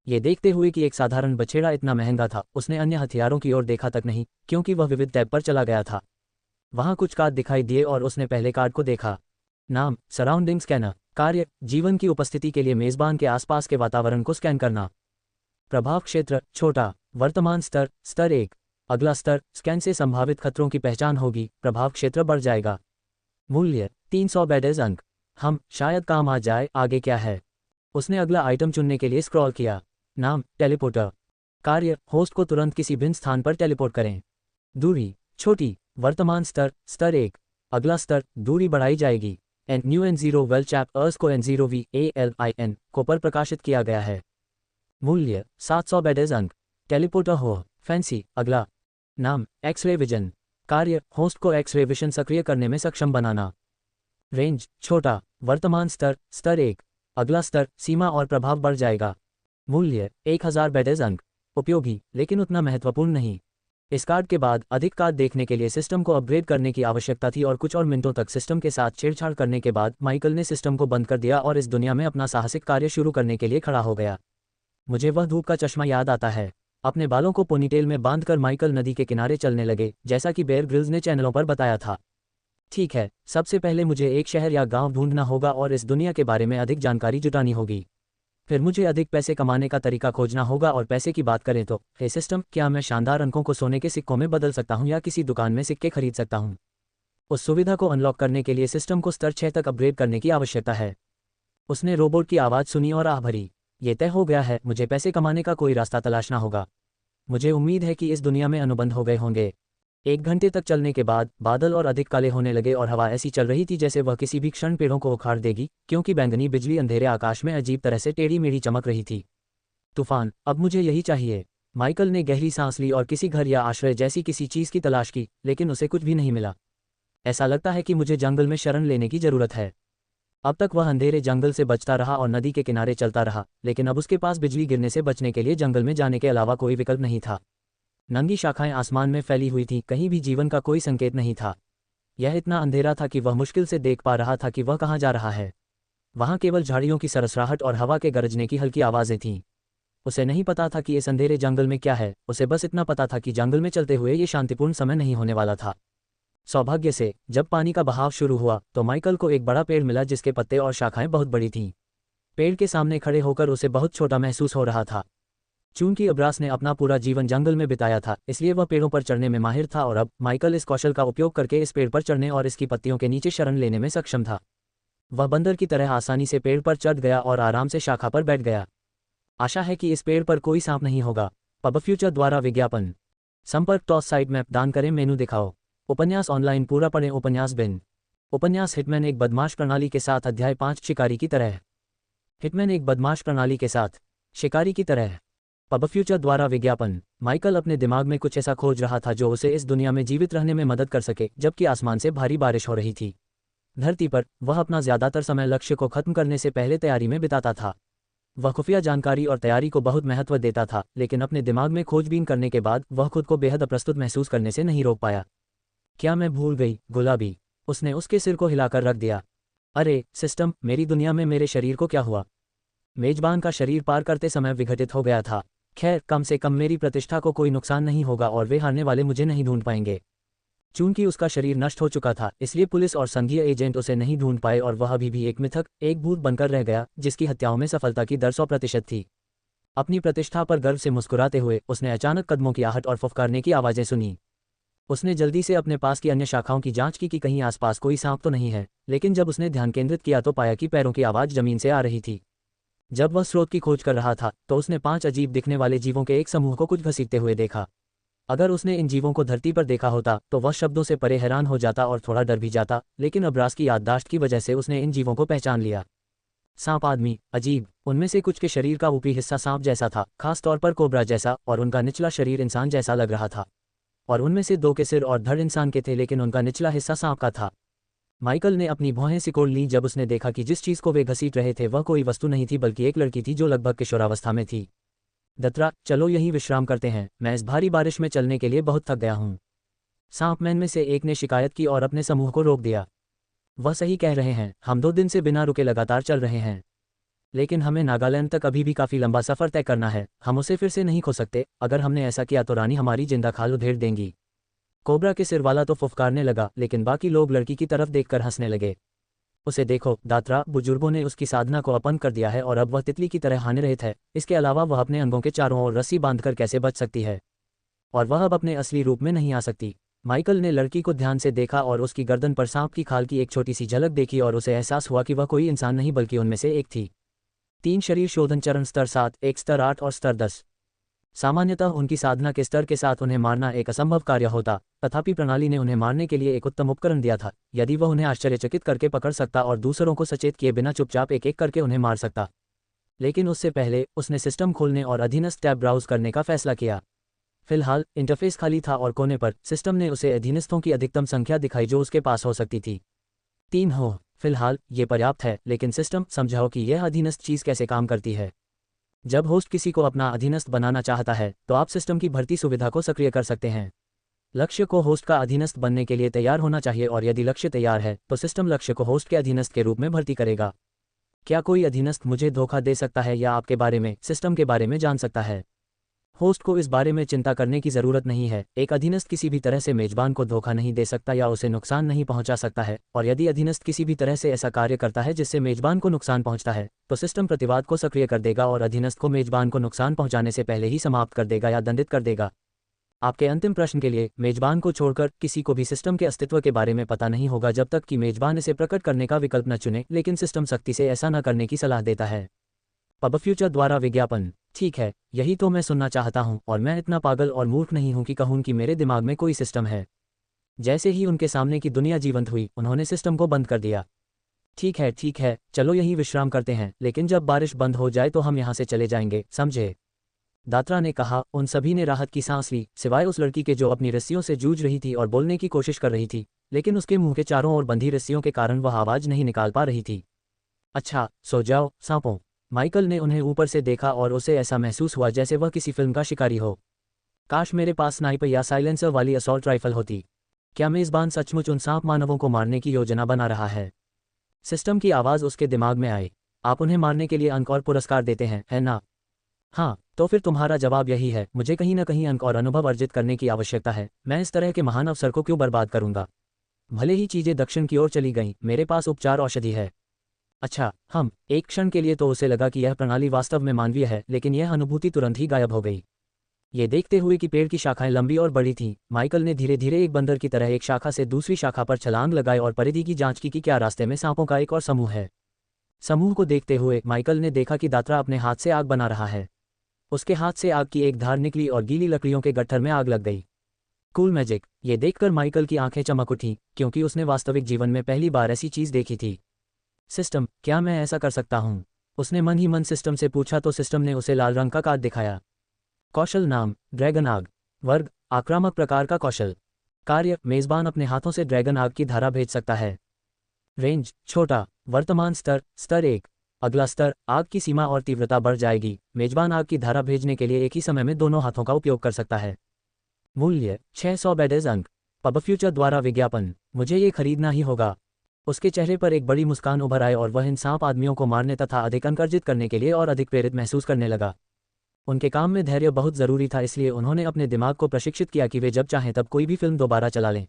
ये देखते हुए कि एक साधारण बछेड़ा इतना महंगा था, उसने अन्य हथियारों की ओर देखा तक नहीं, क्योंकि वह विविध टैब पर चला गया था। वहां कुछ कार्ड दिखाई दिए और उसने पहले कार्ड को देखा। नाम सराउंडिंग स्कैनर। कार्य जीवन की उपस्थिति के लिए मेज़बान के आसपास के वातावरण को स्कैन करना। प्रभाव क्षेत्र छोटा। वर्तमान स्तर स्तर 1। अगला स्तर स्कैन से संभावित खतरों की पहचान होगी, प्रभाव क्षेत्र बढ़ जाएगा। मूल्य 300 बेडेज अंक। शायद काम आ जाए। आगे क्या है? उसने अगला आइटम चुनने के लिए स्क्रॉल किया। नाम टेलीपोर्टर। कार्य होस्ट को तुरंत किसी भिन्न स्थान पर टेलीपोर्ट करें। दूरी छोटी। वर्तमान स्तर स्तर 1। अगला स्तर दूरी बढ़ाई जाएगी। New N0 well chap ours को N0VALIN को पर प्रकाशित किया गया है। मूल्य 700 बेडेज अंक। टेलीपोर्टर हो फैंसी। अगला नाम एक्स-रे विजन। कार्य होस्ट को एक्स-रे विजन सक्रिय करने में सक्षम बनाना। रेंज छोटा। वर्तमान स्तर स्तर 1। अगला स्तर सीमा और प्रभाव बढ़ जाएगा। मूल्य 1000 बैटेज अंक। उपयोगी लेकिन उतना महत्वपूर्ण नहीं। इस कार्ड के बाद अधिक कार्ड देखने के लिए सिस्टम को अपग्रेड करने की आवश्यकता थी और कुछ और मिनटों तक सिस्टम के साथ छेड़छाड़ करने के बाद माइकल ने सिस्टम को बंद कर दिया और इस दुनिया में अपना साहसिक कार्य शुरू करने के लिए खड़ा हो गया। मुझे वह धूप का चश्मा याद आता है। अपने बालों को पोनीटेल में बांधकर माइकल नदी के किनारे चलने लगे, जैसा कि बेयर ग्रिल्स ने चैनलों पर बताया था। ठीक है, सबसे पहले मुझे एक शहर या गांव ढूंढना होगा और इस दुनिया के बारे में अधिक जानकारी जुटानी होगी। फिर मुझे अधिक पैसे कमाने का तरीका खोजना होगा और पैसे की बात करें तो हे सिस्टम, क्या मैं शानदार अंकों को सोने के सिक्कों में बदल सकता हूं या किसी दुकान में सिक्के खरीद सकता हूं? उस सुविधा को अनलॉक करने के लिए सिस्टम को स्तर 6 तक अपग्रेड करने की आवश्यकता है। उसने रोबोट की आवाज़ सुनी और आह भरी। ये तय हो गया है, मुझे पैसे कमाने का कोई रास्ता तलाशना होगा। मुझे उम्मीद है कि इस दुनिया में अनुबंध हो गए होंगे। 1 घंटे तक चलने के बाद बादल और अधिक काले होने लगे और हवा ऐसी चल रही थी जैसे वह किसी भी क्षण पेड़ों को उखाड़ देगी, क्योंकि बैंगनी बिजली अंधेरे आकाश में अजीब तरह से टेढ़ी मेढ़ी चमक रही थी। तूफान, अब मुझे यही चाहिए। माइकल ने गहरी सांस ली और किसी घर या आश्रय जैसी किसी चीज़ की तलाश की, लेकिन उसे कुछ भी नहीं मिला। ऐसा लगता है कि मुझे जंगल में शरण लेने की जरूरत है। अब तक वह अंधेरे जंगल से बचता रहा और नदी के किनारे चलता रहा, लेकिन अब उसके पास बिजली गिरने से बचने के लिए जंगल में जाने के अलावा कोई विकल्प नहीं था। नंगी शाखाएं आसमान में फैली हुई थीं, कहीं भी जीवन का कोई संकेत नहीं था। यह इतना अंधेरा था कि वह मुश्किल से देख पा रहा था कि वह कहाँ जा रहा है। वहाँ केवल झाड़ियों की सरसराहट और हवा के गरजने की हल्की आवाज़ें थीं। उसे नहीं पता था कि इस अंधेरे जंगल में क्या है, उसे बस इतना पता था कि जंगल में चलते हुए ये शांतिपूर्ण समय नहीं होने वाला था। सौभाग्य से जब पानी का बहाव शुरू हुआ तो माइकल को एक बड़ा पेड़ मिला जिसके पत्ते और शाखाएं बहुत बड़ी थीं। पेड़ के सामने खड़े होकर उसे बहुत छोटा महसूस हो रहा था। चूंकि अब्रास ने अपना पूरा जीवन जंगल में बिताया था, इसलिए वह पेड़ों पर चढ़ने में माहिर था और अब माइकल इस कौशल का उपयोग करके इस पेड़ पर चढ़ने और इसकी पत्तियों के नीचे शरण लेने में सक्षम था। वह बंदर की तरह आसानी से पेड़ पर चढ़ गया और आराम से शाखा पर बैठ गया। आशा है कि इस पेड़ पर कोई सांप नहीं होगा। पब फ्यूचर द्वारा विज्ञापन। संपर्क टॉस साइट मैप दान करें, मेनू दिखाओ। उपन्यास ऑनलाइन पूरा पढ़ें। उपन्यास बिन। उपन्यास हिटमैन एक बदमाश प्रणाली के साथ। अध्याय 5 शिकारी की तरह। हिटमैन एक बदमाश प्रणाली के साथ शिकारी की तरह। पब फ्यूचर द्वारा विज्ञापन। माइकल अपने दिमाग में कुछ ऐसा खोज रहा था जो उसे इस दुनिया में जीवित रहने में मदद कर सके, जबकि आसमान से भारी बारिश हो रही थी। धरती पर वह अपना ज्यादातर समय लक्ष्य को खत्म करने से पहले तैयारी में बिताता था। वह खुफिया जानकारी और तैयारी को बहुत महत्व देता था, लेकिन अपने दिमाग में खोजबीन करने के बाद वह खुद को बेहद अप्रस्तुत महसूस करने से नहीं रोक पाया। क्या मैं भूल गई? गुलाबी। उसने उसके सिर को हिलाकर रख दिया। अरे सिस्टम, मेरी दुनिया में मेरे शरीर को क्या हुआ? मेजबान का शरीर पार करते समय विघटित हो गया था। खैर, कम से कम मेरी प्रतिष्ठा को कोई नुकसान नहीं होगा और वे हारने वाले मुझे नहीं ढूंढ पाएंगे। चूंकि उसका शरीर नष्ट हो चुका था, इसलिए पुलिस और संघीय एजेंट उसे नहीं ढूंढ पाए और वह अभी भी एक मिथक, एक भूत बनकर रह गया, जिसकी हत्याओं में सफलता की दर 100% थी। अपनी प्रतिष्ठा पर गर्व से मुस्कुराते हुए उसने अचानक कदमों की आहट और फुफकारने की आवाज़ें सुनी। उसने जल्दी से अपने पास की अन्य शाखाओं की जांच की कि कहीं आसपास कोई सांप तो नहीं है, लेकिन जब उसने ध्यान केंद्रित किया तो पाया कि पैरों की आवाज़ जमीन से आ रही थी। जब वह स्रोत की खोज कर रहा था तो उसने 5 अजीब दिखने वाले जीवों के एक समूह को कुछ घसीटते हुए देखा। अगर उसने इन जीवों को धरती पर देखा होता तो वह शब्दों से परे हैरान हो जाता और थोड़ा डर भी जाता, लेकिन अब्रास की याददाश्त की वजह से उसने इन जीवों को पहचान लिया। सांप आदमी, अजीब। उनमें से कुछ के शरीर का ऊपरी हिस्सा सांप जैसा था, खास तौर पर कोबरा जैसा, और उनका निचला शरीर इंसान जैसा लग रहा था। और उनमें से 2 के सिर और धड़ इंसान के थे, लेकिन उनका निचला हिस्सा सांप का था। माइकल ने अपनी भौहें सिकोड़ लीं जब उसने देखा कि जिस चीज़ को वे घसीट रहे थे वह कोई वस्तु नहीं थी, बल्कि एक लड़की थी जो लगभग किशोरावस्था में थी। दत्रा, चलो यहीं विश्राम करते हैं, मैं इस भारी बारिश में चलने के लिए बहुत थक गया हूँ। सांपमैन में से एक ने शिकायत की और अपने समूह को रोक दिया। वह सही कह रहे हैं, हम 2 दिन से बिना रुके लगातार चल रहे हैं, लेकिन हमें नागालैंड तक अभी भी काफ़ी लंबा सफ़र तय करना है। हम उसे फिर से नहीं खो सकते। अगर हमने ऐसा किया तो रानी हमारी जिंदा खाल उधेड़ देंगी। कोबरा के सिर वाला तो फुफकारने लगा, लेकिन बाकी लोग लड़की की तरफ देखकर हंसने लगे। उसे देखो दात्रा, बुजुर्गों ने उसकी साधना को अपंग कर दिया है और अब वह तितली की तरह हानिरहित है। इसके अलावा वह अपने अंगों के चारों ओर रस्सी बांधकर कैसे बच सकती है, और वह अब अपने असली रूप में नहीं आ सकती। माइकल ने लड़की को ध्यान से देखा और उसकी गर्दन पर सांप की खाल की एक छोटी सी झलक देखी और उसे एहसास हुआ कि वह कोई इंसान नहीं बल्कि उनमें से एक थी। 3 शरीर शोधन चरण स्तर 7, एक स्तर 8 और स्तर 10। सामान्यतः उनकी साधना के स्तर के साथ उन्हें मारना एक असंभव कार्य होता, तथापि प्रणाली ने उन्हें मारने के लिए एक उत्तम उपकरण दिया था। यदि वह उन्हें आश्चर्यचकित करके पकड़ सकता और दूसरों को सचेत किए बिना चुपचाप एक एक करके उन्हें मार सकता। लेकिन उससे पहले उसने सिस्टम खोलने और अधीनस्थ टैब ब्राउज करने का फैसला किया। फिलहाल इंटरफेस खाली था और कोने पर सिस्टम ने उसे अधीनस्थों की अधिकतम संख्या दिखाई जो उसके पास हो सकती थी। 3 हो। फिलहाल ये पर्याप्त है, लेकिन सिस्टम समझाओ कि यह अधीनस्थ चीज़ कैसे काम करती है। जब होस्ट किसी को अपना अधीनस्थ बनाना चाहता है तो आप सिस्टम की भर्ती सुविधा को सक्रिय कर सकते हैं। लक्ष्य को होस्ट का अधीनस्थ बनने के लिए तैयार होना चाहिए और यदि लक्ष्य तैयार है तो सिस्टम लक्ष्य को होस्ट के अधीनस्थ के रूप में भर्ती करेगा। क्या कोई अधीनस्थ मुझे धोखा दे सकता है या आपके बारे में, सिस्टम के बारे में जान सकता है? होस्ट को इस बारे में चिंता करने की ज़रूरत नहीं है। एक अधीनस्थ किसी भी तरह से मेजबान को धोखा नहीं दे सकता या उसे नुकसान नहीं पहुंचा सकता है, और यदि अधीनस्थ किसी भी तरह से ऐसा कार्य करता है जिससे मेजबान को नुकसान पहुंचता है तो सिस्टम प्रतिवाद को सक्रिय कर देगा और अधीनस्थ को मेजबान को नुकसान पहुंचाने से पहले ही समाप्त कर देगा या दंडित कर देगा। आपके अंतिम प्रश्न के लिए, मेजबान को छोड़कर किसी को भी सिस्टम के अस्तित्व के बारे में पता नहीं होगा जब तक कि मेजबान इसे प्रकट करने का विकल्प न चुने, लेकिन सिस्टम सख्ती से ऐसा न करने की सलाह देता है। पबफ्यूचर द्वारा विज्ञापन। ठीक है, यही तो मैं सुनना चाहता हूं, और मैं इतना पागल और मूर्ख नहीं हूं कि कहूं कि मेरे दिमाग में कोई सिस्टम है। जैसे ही उनके सामने की दुनिया जीवंत हुई, उन्होंने सिस्टम को बंद कर दिया। ठीक है, चलो यहीं विश्राम करते हैं, लेकिन जब बारिश बंद हो जाए तो हम यहाँ से चले जाएंगे, समझे? दात्रा ने कहा। उन सभी ने राहत की सांस ली, सिवाय उस लड़की के जो अपनी रस्सियों से जूझ रही थी और बोलने की कोशिश कर रही थी, लेकिन उसके मुंह के चारों ओर बंधी रस्सियों के कारण वह आवाज नहीं निकाल पा रही थी। अच्छा, सो जाओ, सांपों। माइकल ने उन्हें ऊपर से देखा और उसे ऐसा महसूस हुआ जैसे वह किसी फिल्म का शिकारी हो। काश मेरे पास स्नाइपर या साइलेंसर वाली असॉल्ट राइफल होती। क्या मेजबान सचमुच उन सांप मानवों को मारने की योजना बना रहा है? सिस्टम की आवाज़ उसके दिमाग में आई। आप उन्हें मारने के लिए अंक और पुरस्कार देते हैं, है ना? हाँ, तो फिर तुम्हारा जवाब यही है, मुझे कहीं ना कहीं अंक और अनुभव अर्जित करने की आवश्यकता है। मैं इस तरह के महान अवसर को क्यों बर्बाद करूंगा? भले ही चीजें दक्षिण की ओर चली गईं, मेरे पास उपचार औषधि है। अच्छा, हम एक क्षण के लिए तो उसे लगा कि यह प्रणाली वास्तव में मानवीय है, लेकिन यह अनुभूति तुरंत ही गायब हो गई। ये देखते हुए कि पेड़ की शाखाएं लंबी और बड़ी थीं, माइकल ने धीरे धीरे एक बंदर की तरह एक शाखा से दूसरी शाखा पर छलांग लगाई और परिधि की जांच की कि क्या रास्ते में सांपों का एक और समूह है। समूह को देखते हुए माइकल ने देखा कि दात्रा अपने हाथ से आग बना रहा है। उसके हाथ से आग की एक धार निकली और गीली लकड़ियों के गट्ठर में आग लग गई। Cool magic. ये देखकर माइकल की आंखें चमक उठीं, क्योंकि उसने वास्तविक जीवन में पहली बार ऐसी चीज देखी थी। सिस्टम, क्या मैं ऐसा कर सकता हूँ? उसने मन ही मन सिस्टम से पूछा तो सिस्टम ने उसे लाल रंग का कार्ड दिखाया। कौशल नाम, ड्रैगन आग। वर्ग, आक्रामक प्रकार का कौशल। कार्य, मेजबान अपने हाथों से ड्रैगन आग की धारा भेज सकता है। रेंज, छोटा। वर्तमान स्तर, स्तर 1। अगला स्तर, आग की सीमा और तीव्रता बढ़ जाएगी। मेजबान आग की धारा भेजने के लिए एक ही समय में दोनों हाथों का उपयोग कर सकता है। मूल्य, 600 बेडेज अंक। पबफ्यूचर द्वारा विज्ञापन। मुझे ये खरीदना ही होगा। उसके चेहरे पर एक बड़ी मुस्कान उभर आए और वह इन सांप आदमियों को मारने तथा अधिक अंक अर्जित करने के लिए और अधिक प्रेरित महसूस करने लगा। उनके काम में धैर्य बहुत ज़रूरी था, इसलिए उन्होंने अपने दिमाग को प्रशिक्षित किया कि वे जब चाहें तब कोई भी फिल्म दोबारा चला लें।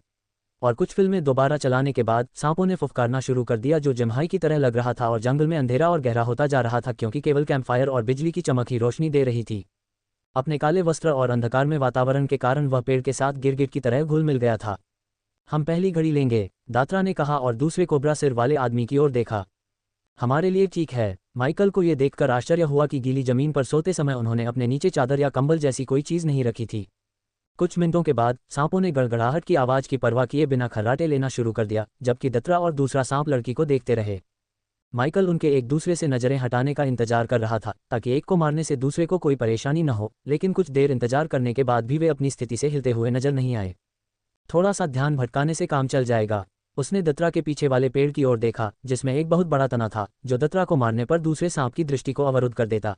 और कुछ फिल्में दोबारा चलाने के बाद सांपों ने फुफकारना शुरू कर दिया जो जम्हाई की तरह लग रहा था और जंगल में अंधेरा और गहरा होता जा रहा था, क्योंकि केवल कैंपफायर और बिजली की चमक ही रोशनी दे रही थी। अपने काले वस्त्र और अंधकार में वातावरण के कारण वह पेड़ के साथ गिरगिट की तरह घुल मिल गया था। हम पहली घड़ी लेंगे, दात्रा ने कहा और दूसरे कोबरा सिर वाले आदमी की ओर देखा। हमारे लिए ठीक है। माइकल को यह देखकर आश्चर्य हुआ कि गीली जमीन पर सोते समय उन्होंने अपने नीचे चादर या कंबल जैसी कोई चीज़ नहीं रखी थी। कुछ मिनटों के बाद सांपों ने गड़गड़ाहट की आवाज़ की परवाह किए बिना खर्राटे लेना शुरू कर दिया, जबकि दत्रा और दूसरा सांप लड़की को देखते रहे। माइकल उनके एक दूसरे से नज़रें हटाने का इंतजार कर रहा था ताकि एक को मारने से दूसरे को कोई परेशानी न हो, लेकिन कुछ देर इंतजार करने के बाद भी वे अपनी स्थिति से हिलते हुए नजर नहीं आए। थोड़ा सा ध्यान भटकाने से काम चल जाएगा। उसने दत्रा के पीछे वाले पेड़ की ओर देखा, जिसमें एक बहुत बड़ा तना था जो दत्रा को मारने पर दूसरे सांप की दृष्टि को अवरुद्ध कर देता।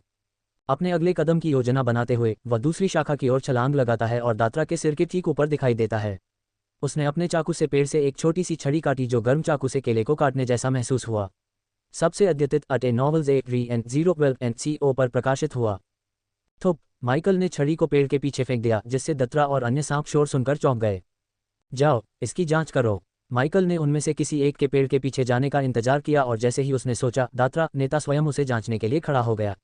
अपने अगले कदम की योजना बनाते हुए वह दूसरी शाखा की ओर छलांग लगाता है और दात्रा के सिर के ठीक ऊपर दिखाई देता है। उसने अपने चाकू से पेड़ से एक छोटी सी छड़ी काटी जो गर्म चाकू से केले को काटने जैसा महसूस हुआ। सबसे अद्यतित अटे नॉवेल्स AV012NCO पर प्रकाशित हुआ। थुप। माइकल ने छड़ी को पेड़ के पीछे फेंक दिया, जिससे दत्रा और अन्य सांप शोर सुनकर चौंक गए। जाओ, इसकी जांच करो। माइकल ने उनमें से किसी एक के पेड़ के पीछे जाने का इंतजार किया और जैसे ही उसने सोचा, दात्रा नेता स्वयं उसे जांचने के लिए खड़ा हो गया।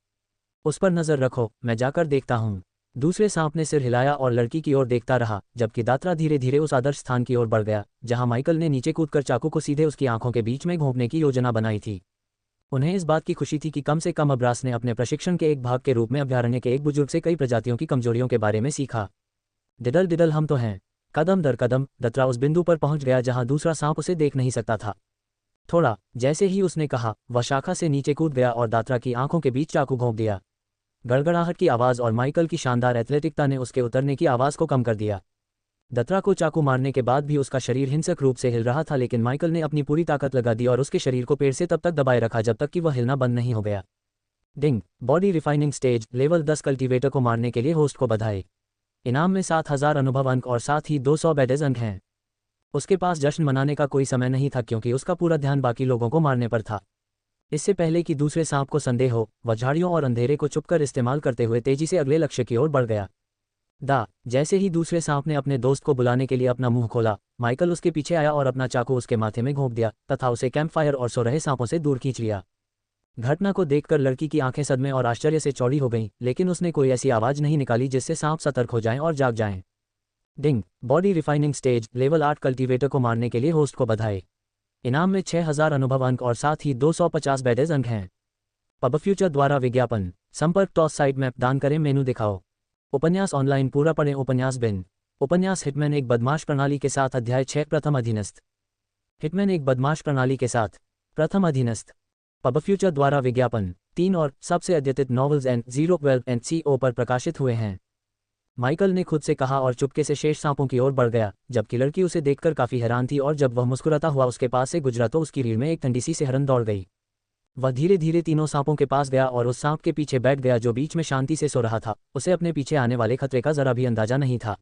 उस पर नजर रखो, मैं जाकर देखता हूँ। दूसरे सांप ने सिर हिलाया और लड़की की ओर देखता रहा, जबकि दात्रा धीरे धीरे उस आदर्श स्थान की ओर बढ़ गया जहां माइकल ने नीचे कूदकर चाकू को सीधे उसकी आंखों के बीच में घोंपने की योजना बनाई थी। उन्हें इस बात की खुशी थी कि कम से कम अब्रास ने अपने प्रशिक्षण के एक भाग के रूप में अभयारण्य के एक बुजुर्ग से कई प्रजातियों की कमजोरियों के बारे में सीखा। डिडल डिडल हम तो हैं। कदम दर कदम दत्रा उस बिंदु पर पहुंच गया जहां दूसरा सांप उसे देख नहीं सकता था। थोड़ा, जैसे ही उसने कहा, वह शाखा से नीचे कूद गया और दात्रा की आंखों के बीच चाकू घोंप दिया। गड़गड़ाहट की आवाज़ और माइकल की शानदार एथलेटिकता ने उसके उतरने की आवाज़ को कम कर दिया। दत्रा को चाकू मारने के बाद भी उसका शरीर हिंसक रूप से हिल रहा था, लेकिन माइकल ने अपनी पूरी ताकत लगा दी और उसके शरीर को पेड़ से तब तक दबाए रखा जब तक कि वह हिलना बंद नहीं हो गया। डिंग, body refining stage level 10 cultivator को मारने के लिए होस्ट को बधाई। इनाम में 7000 अनुभव अंक और साथ ही 200 बैडेज अंक हैं। उसके पास जश्न मनाने का कोई समय नहीं था क्योंकि उसका पूरा ध्यान बाकी लोगों को मारने पर था। इससे पहले कि दूसरे सांप को संदेह हो, वह झाड़ियों और अंधेरे को चुपकर इस्तेमाल करते हुए तेजी से अगले लक्ष्य की ओर बढ़ गया। जैसे ही दूसरे सांप ने अपने दोस्त को बुलाने के लिए अपना मुंह खोला, माइकल उसके पीछे आया और अपना चाकू उसके माथे में घोंप दिया तथा उसे कैंप फायर और सो रहे सांपों से दूर खींच लिया। घटना को देखकर लड़की की आंखें सदमे और आश्चर्य से चौड़ी हो गईं, लेकिन उसने कोई ऐसी आवाज नहीं निकाली जिससे सांप सतर्क हो जाएं और जाग जाएं। डिंग, body refining stage level 8 cultivator को मारने के लिए होस्ट को बधाई। इनाम में 6000 अनुभव अंक और साथ ही 250 बैडेज अंक हैं। पब फ्यूचर द्वारा विज्ञापन। संपर्क टॉस साइट मैप दान करें, मेनू दिखाओ। उपन्यास ऑनलाइन पूरा पढ़ें। उपन्यास बिन। उपन्यास हिटमैन एक बदमाश प्रणाली के साथ अध्याय 6 प्रथम अधीनस्थ। हिटमैन एक बदमाश प्रणाली के साथ प्रथम अधीनस्थ। पब फ्यूचर द्वारा विज्ञापन। 3 और सबसे अद्यतित नॉवेल्स N012 NCO पर प्रकाशित हुए हैं। माइकल ने खुद से कहा और चुपके से शेष सांपों की ओर बढ़ गया, जबकि लड़की उसे देखकर काफी हैरान थी और जब वह मुस्कुराता हुआ उसके पास से गुजरा तो उसकी रीढ़ में एक ठंडी सी सिहरन दौड़ गई। वह धीरे धीरे तीनों सांपों के पास गया और उस सांप के पीछे बैठ गया जो बीच में शांति से सो रहा था। उसे अपने पीछे आने वाले खतरे का जरा भी अंदाजा नहीं था।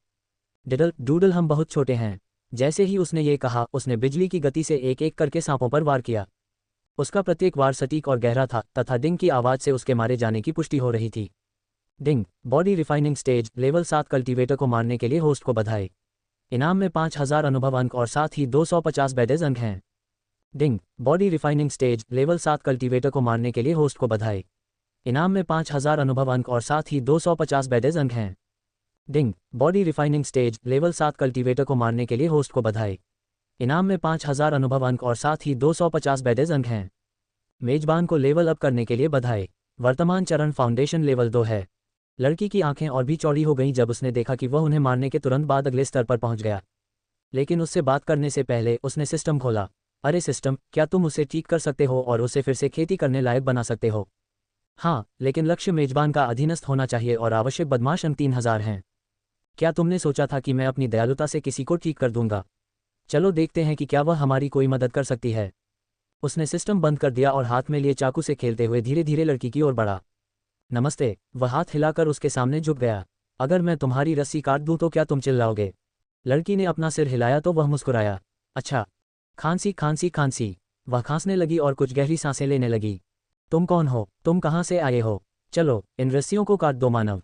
डूडल, हम बहुत छोटे हैं। जैसे ही उसने ये कहा, उसने बिजली की गति से एक एक करके सांपों पर वार किया। उसका प्रत्येक वार सटीक और गहरा था तथा डिंग की आवाज से उसके मारे जाने की पुष्टि हो रही थी। डिंग, body refining stage level 7 cultivator को मारने के लिए होस्ट को बधाई। इनाम में 5000 अनुभव अंक और साथ ही 250 बैडेज अंक हैं। डिंग, body refining stage level 7 cultivator को मारने के लिए होस्ट को बधाई। इनाम में 5000 अनुभव अंक और साथ ही 250 बैडेज अंक हैं। डिंग, body refining stage level 7 cultivator को मारने के लिए होस्ट को बधाई। इनाम में 5000 अनुभव अंक और साथ ही 250 बैडेज अंक हैं। मेजबान को लेवल अप करने के लिए बधाई। वर्तमान चरण फाउंडेशन लेवल 2 है। लड़की की आंखें और भी चौड़ी हो गईं जब उसने देखा कि वह उन्हें मारने के तुरंत बाद अगले स्तर पर पहुंच गया। लेकिन उससे बात करने से पहले उसने सिस्टम खोला। अरे सिस्टम, क्या तुम उसे ठीक कर सकते हो और उसे फिर से खेती करने लायक बना सकते हो? हाँ, लेकिन लक्ष्य मेजबान का अधीनस्थ होना चाहिए और आवश्यक बदमाश अंक 3000 हैं। क्या तुमने सोचा था कि मैं अपनी दयालुता से किसी को ठीक कर दूंगा? चलो देखते हैं कि क्या वह हमारी कोई मदद कर सकती है। उसने सिस्टम बंद कर दिया और हाथ में लिए चाकू से खेलते हुए धीरे धीरे लड़की की ओर बढ़ा। नमस्ते, वह हाथ हिलाकर उसके सामने झुक गया। अगर मैं तुम्हारी रस्सी काट दूं तो क्या तुम चिल्लाओगे? लड़की ने अपना सिर हिलाया तो वह मुस्कुराया। अच्छा। खांसी खांसी खांसी। वह खांसने लगी और कुछ गहरी सांसें लेने लगी। तुम कौन हो? तुम कहाँ से आए हो? चलो इन रस्सियों को काट दो मानव।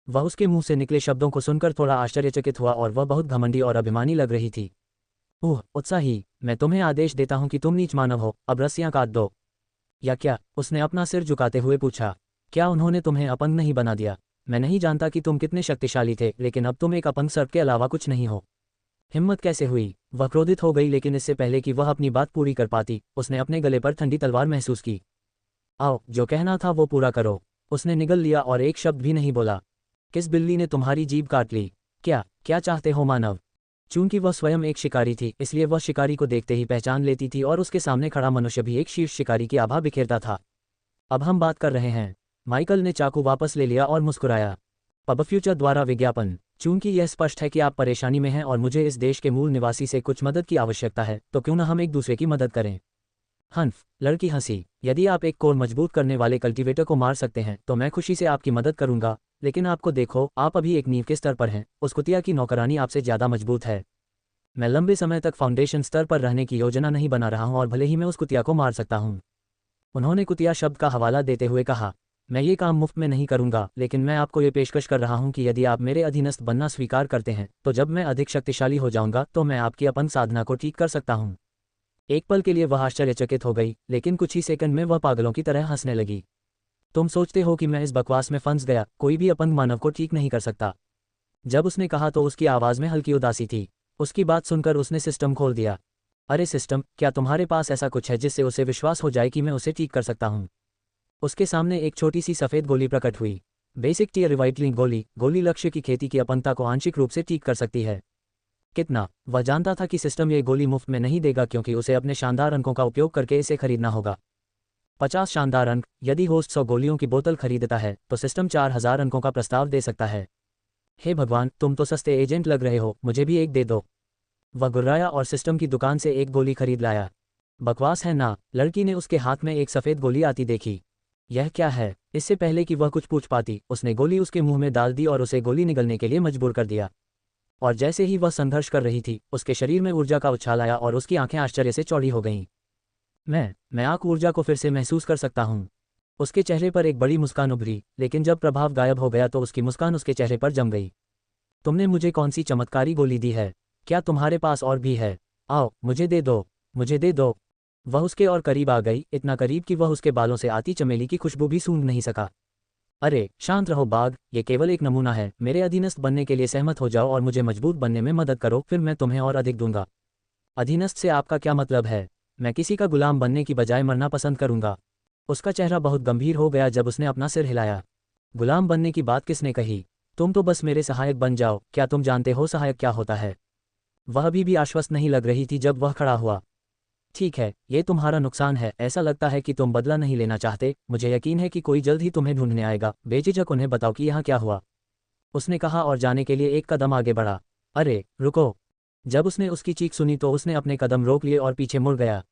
वह उसके मुंह से निकले शब्दों को सुनकर थोड़ा आश्चर्यचकित हुआ और वह बहुत घमंडी और अभिमानी लग रही थी। उत्साही, मैं तुम्हें आदेश देता हूं कि तुम नीच मानव हो, अब रस्सियां काट दो। या क्या? उसने अपना सिर झुकाते हुए पूछा। क्या उन्होंने तुम्हें अपंग नहीं बना दिया? मैं नहीं जानता कि तुम कितने शक्तिशाली थे, लेकिन अब तुम एक अपंग सर्प के अलावा कुछ नहीं हो। हिम्मत कैसे हुई? वह क्रोधित हो गई, लेकिन इससे पहले कि वह अपनी बात पूरी कर पाती, उसने अपने गले पर ठंडी तलवार महसूस की। आओ, जो कहना था वो पूरा करो। उसने निगल लिया और एक शब्द भी नहीं बोला। किस बिल्ली ने तुम्हारी जीभ काट ली? क्या चाहते हो मानव? चूंकि वह स्वयं एक शिकारी थी, इसलिए वह शिकारी को देखते ही पहचान लेती थी और उसके सामने खड़ा मनुष्य भी एक शीर्ष शिकारी की आभा बिखेरता था। अब हम बात कर रहे हैं। माइकल ने चाकू वापस ले लिया और मुस्कुराया। पब फ्यूचर द्वारा विज्ञापन। चूंकि यह स्पष्ट है कि आप परेशानी में हैं और मुझे इस देश के मूल निवासी से कुछ मदद की आवश्यकता है, तो क्यों न हम एक दूसरे की मदद करें? हंफ, लड़की हंसी। यदि आप एक कोर मजबूत करने वाले कल्टीवेटर को मार सकते हैं तो मैं खुशी से आपकी मदद करूंगा, लेकिन आपको देखो, आप अभी एक नींव के स्तर पर हैं। उस कुतिया की नौकरानी आपसे ज्यादा मजबूत है। मैं लंबे समय तक फाउंडेशन स्तर पर रहने की योजना नहीं बना रहा हूं और भले ही मैं उस कुतिया को मार सकता हूं। उन्होंने कुतिया शब्द का हवाला देते हुए कहा। मैं ये काम मुफ्त में नहीं करूंगा, लेकिन मैं आपको ये पेशकश कर रहा हूं कि यदि आप मेरे अधीनस्थ बनना स्वीकार करते हैं तो जब मैं अधिक शक्तिशाली हो जाऊंगा तो मैं आपकी अपंग साधना को ठीक कर सकता हूं। एक पल के लिए वह आश्चर्यचकित हो गई, लेकिन कुछ ही सेकंड में वह पागलों की तरह हंसने लगी। तुम सोचते हो कि मैं इस बकवास में फंस गया? कोई भी अपंग मानव को ठीक नहीं कर सकता। जब उसने कहा तो उसकी आवाज में हल्की उदासी थी। उसकी बात सुनकर उसने सिस्टम खोल दिया। अरे सिस्टम, क्या तुम्हारे पास ऐसा कुछ है जिससे उसे विश्वास हो जाए कि मैं उसे ठीक कर सकता हूं? उसके सामने एक छोटी सी सफेद गोली प्रकट हुई। बेसिक टीयर रिवाइटलिंग गोली लक्ष्य की खेती की अपंगता को आंशिक रूप से ठीक कर सकती है। कितना? वह जानता था कि सिस्टम ये गोली मुफ्त में नहीं देगा क्योंकि उसे अपने शानदार अंकों का उपयोग करके इसे खरीदना होगा। 50 शानदार अंक। यदि होस्ट 100 गोलियों की बोतल खरीदता है तो सिस्टम 4000 अंकों का प्रस्ताव दे सकता है। हे भगवान, तुम तो सस्ते एजेंट लग रहे हो, मुझे भी एक दे दो। वह गुर्राया और सिस्टम की दुकान से एक गोली खरीद लाया। बकवास है ना? लड़की ने उसके हाथ में एक सफ़ेद गोली आती देखी। यह क्या है? इससे पहले कि वह कुछ पूछ पाती, उसने गोली उसके मुंह में डाल दी और उसे गोली निगलने के लिए मजबूर कर दिया। और जैसे ही वह संघर्ष कर रही थी, उसके शरीर में ऊर्जा का उछाल आया और उसकी आंखें आश्चर्य से चौड़ी हो गईं। मैं आंख ऊर्जा को फिर से महसूस कर सकता हूँ। उसके चेहरे पर एक बड़ी मुस्कान उभरी, लेकिन जब प्रभाव गायब हो गया तो उसकी मुस्कान उसके चेहरे पर जम गई। तुमने मुझे कौन सी चमत्कारी गोली दी है? क्या तुम्हारे पास और भी है? आओ, मुझे दे दो, मुझे दे दो। वह उसके और करीब आ गई, इतना करीब कि वह उसके बालों से आती चमेली की खुशबू भी सूंघ नहीं सका। अरे शांत रहो बाघ, ये केवल एक नमूना है। मेरे अधीनस्थ बनने के लिए सहमत हो जाओ और मुझे मजबूत बनने में मदद करो, फिर मैं तुम्हें और अधिक दूंगा। अधीनस्थ से आपका क्या मतलब है? मैं किसी का गुलाम बनने की बजाय मरना पसंद करूंगा। उसका चेहरा बहुत गंभीर हो गया जब उसने अपना सिर हिलाया। गुलाम बनने की बात किसने कही? तुम तो बस मेरे सहायक बन जाओ। क्या तुम जानते हो सहायक क्या होता है? वह अभी भी आश्वस्त नहीं लग रही थी जब वह खड़ा हुआ। ठीक है, ये तुम्हारा नुकसान है। ऐसा लगता है कि तुम बदला नहीं लेना चाहते। मुझे यकीन है कि कोई जल्द ही तुम्हें ढूंढने आएगा। बेझिझक उन्हें बताओ कि यहाँ क्या हुआ, उसने कहा और जाने के लिए एक कदम आगे बढ़ा। अरे रुको! जब उसने उसकी चीख सुनी तो उसने अपने कदम रोक लिए और पीछे मुड़ गया।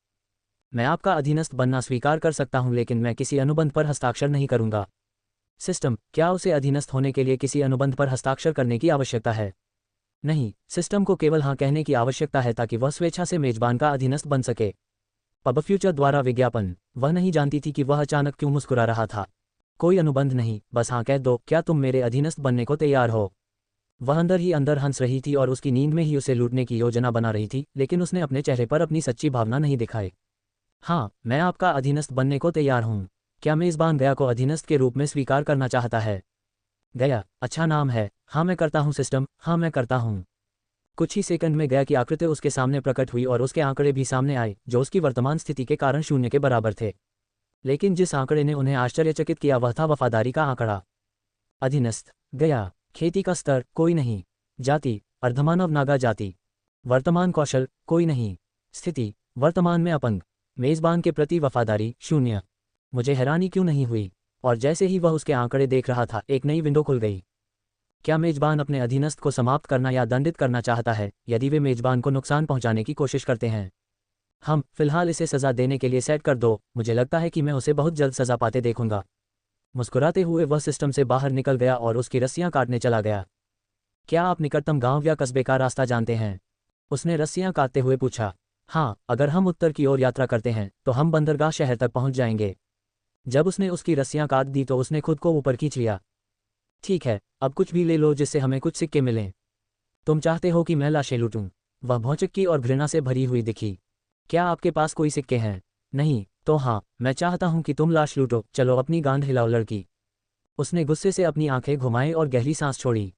मैं आपका अधीनस्थ बनना स्वीकार कर सकता हूं, लेकिन मैं किसी अनुबंध पर हस्ताक्षर नहीं करूंगा। सिस्टम, क्या उसे अधीनस्थ होने के लिए किसी अनुबंध पर हस्ताक्षर करने की आवश्यकता है? नहीं, सिस्टम को केवल हाँ कहने की आवश्यकता है ताकि वह स्वेच्छा से मेजबान का अधीनस्थ बन सके। पब फ्यूचर द्वारा विज्ञापन। वह नहीं जानती थी कि वह अचानक क्यों मुस्कुरा रहा था। कोई अनुबंध नहीं, बस हाँ कह दो। क्या तुम मेरे अधीनस्थ बनने को तैयार हो? वह अंदर ही अंदर हंस रही थी और उसकी नींद में ही उसे लूटने की योजना बना रही थी, लेकिन उसने अपने चेहरे पर अपनी सच्ची भावना नहीं दिखाई। हाँ, मैं आपका अधीनस्थ बनने को तैयार हूँ। क्या मेज़बान गया को अधीनस्थ के रूप में स्वीकार करना चाहता है? गया, अच्छा नाम है। हाँ मैं करता हूँ सिस्टम, हाँ मैं करता हूँ। कुछ ही सेकंड में गया की आकृति उसके सामने प्रकट हुई और उसके आंकड़े भी सामने आए, जो उसकी वर्तमान स्थिति के कारण शून्य के बराबर थे। लेकिन जिस आंकड़े ने उन्हें आश्चर्यचकित किया वह था वफादारी का आंकड़ा। अधीनस्थ, गया, खेती का स्तर, कोई नहीं। जाति, अर्धमानव नागा जाति। वर्तमान कौशल, कोई नहीं। स्थिति, वर्तमान में अपंग। मेज़बान के प्रति वफादारी, 0। मुझे हैरानी क्यों नहीं हुई? और जैसे ही वह उसके आंकड़े देख रहा था, एक नई विंडो खुल गई। क्या मेजबान अपने अधीनस्थ को समाप्त करना या दंडित करना चाहता है, यदि वे मेजबान को नुकसान पहुंचाने की कोशिश करते हैं? हम फिलहाल इसे सजा देने के लिए सेट कर दो। मुझे लगता है कि मैं उसे बहुत जल्द सजा पाते देखूंगा। मुस्कुराते हुए वह सिस्टम से बाहर निकल गया और उसकी रस्सियां काटने चला गया। क्या आप निकटतम गांव या कस्बे का रास्ता जानते हैं? उसने रस्सियां काटते हुए पूछा। हाँ, अगर हम उत्तर की ओर यात्रा करते हैं तो हम बंदरगाह शहर तक पहुंच जाएंगे। जब उसने उसकी रस्सियां काट दी तो उसने खुद को ऊपर खींच लिया। ठीक है, अब कुछ भी ले लो जिससे हमें कुछ सिक्के मिलें। तुम चाहते हो कि मैं लाशें लूटूं? वह भौचक्की और घृणा से भरी हुई दिखी। क्या आपके पास कोई सिक्के हैं? नहीं, तो हाँ, मैं चाहता हूं कि तुम लाश लूटो। चलो अपनी गांड हिलाओ लड़की। उसने गुस्से से अपनी आंखें घुमाई और गहरी सांस छोड़ी।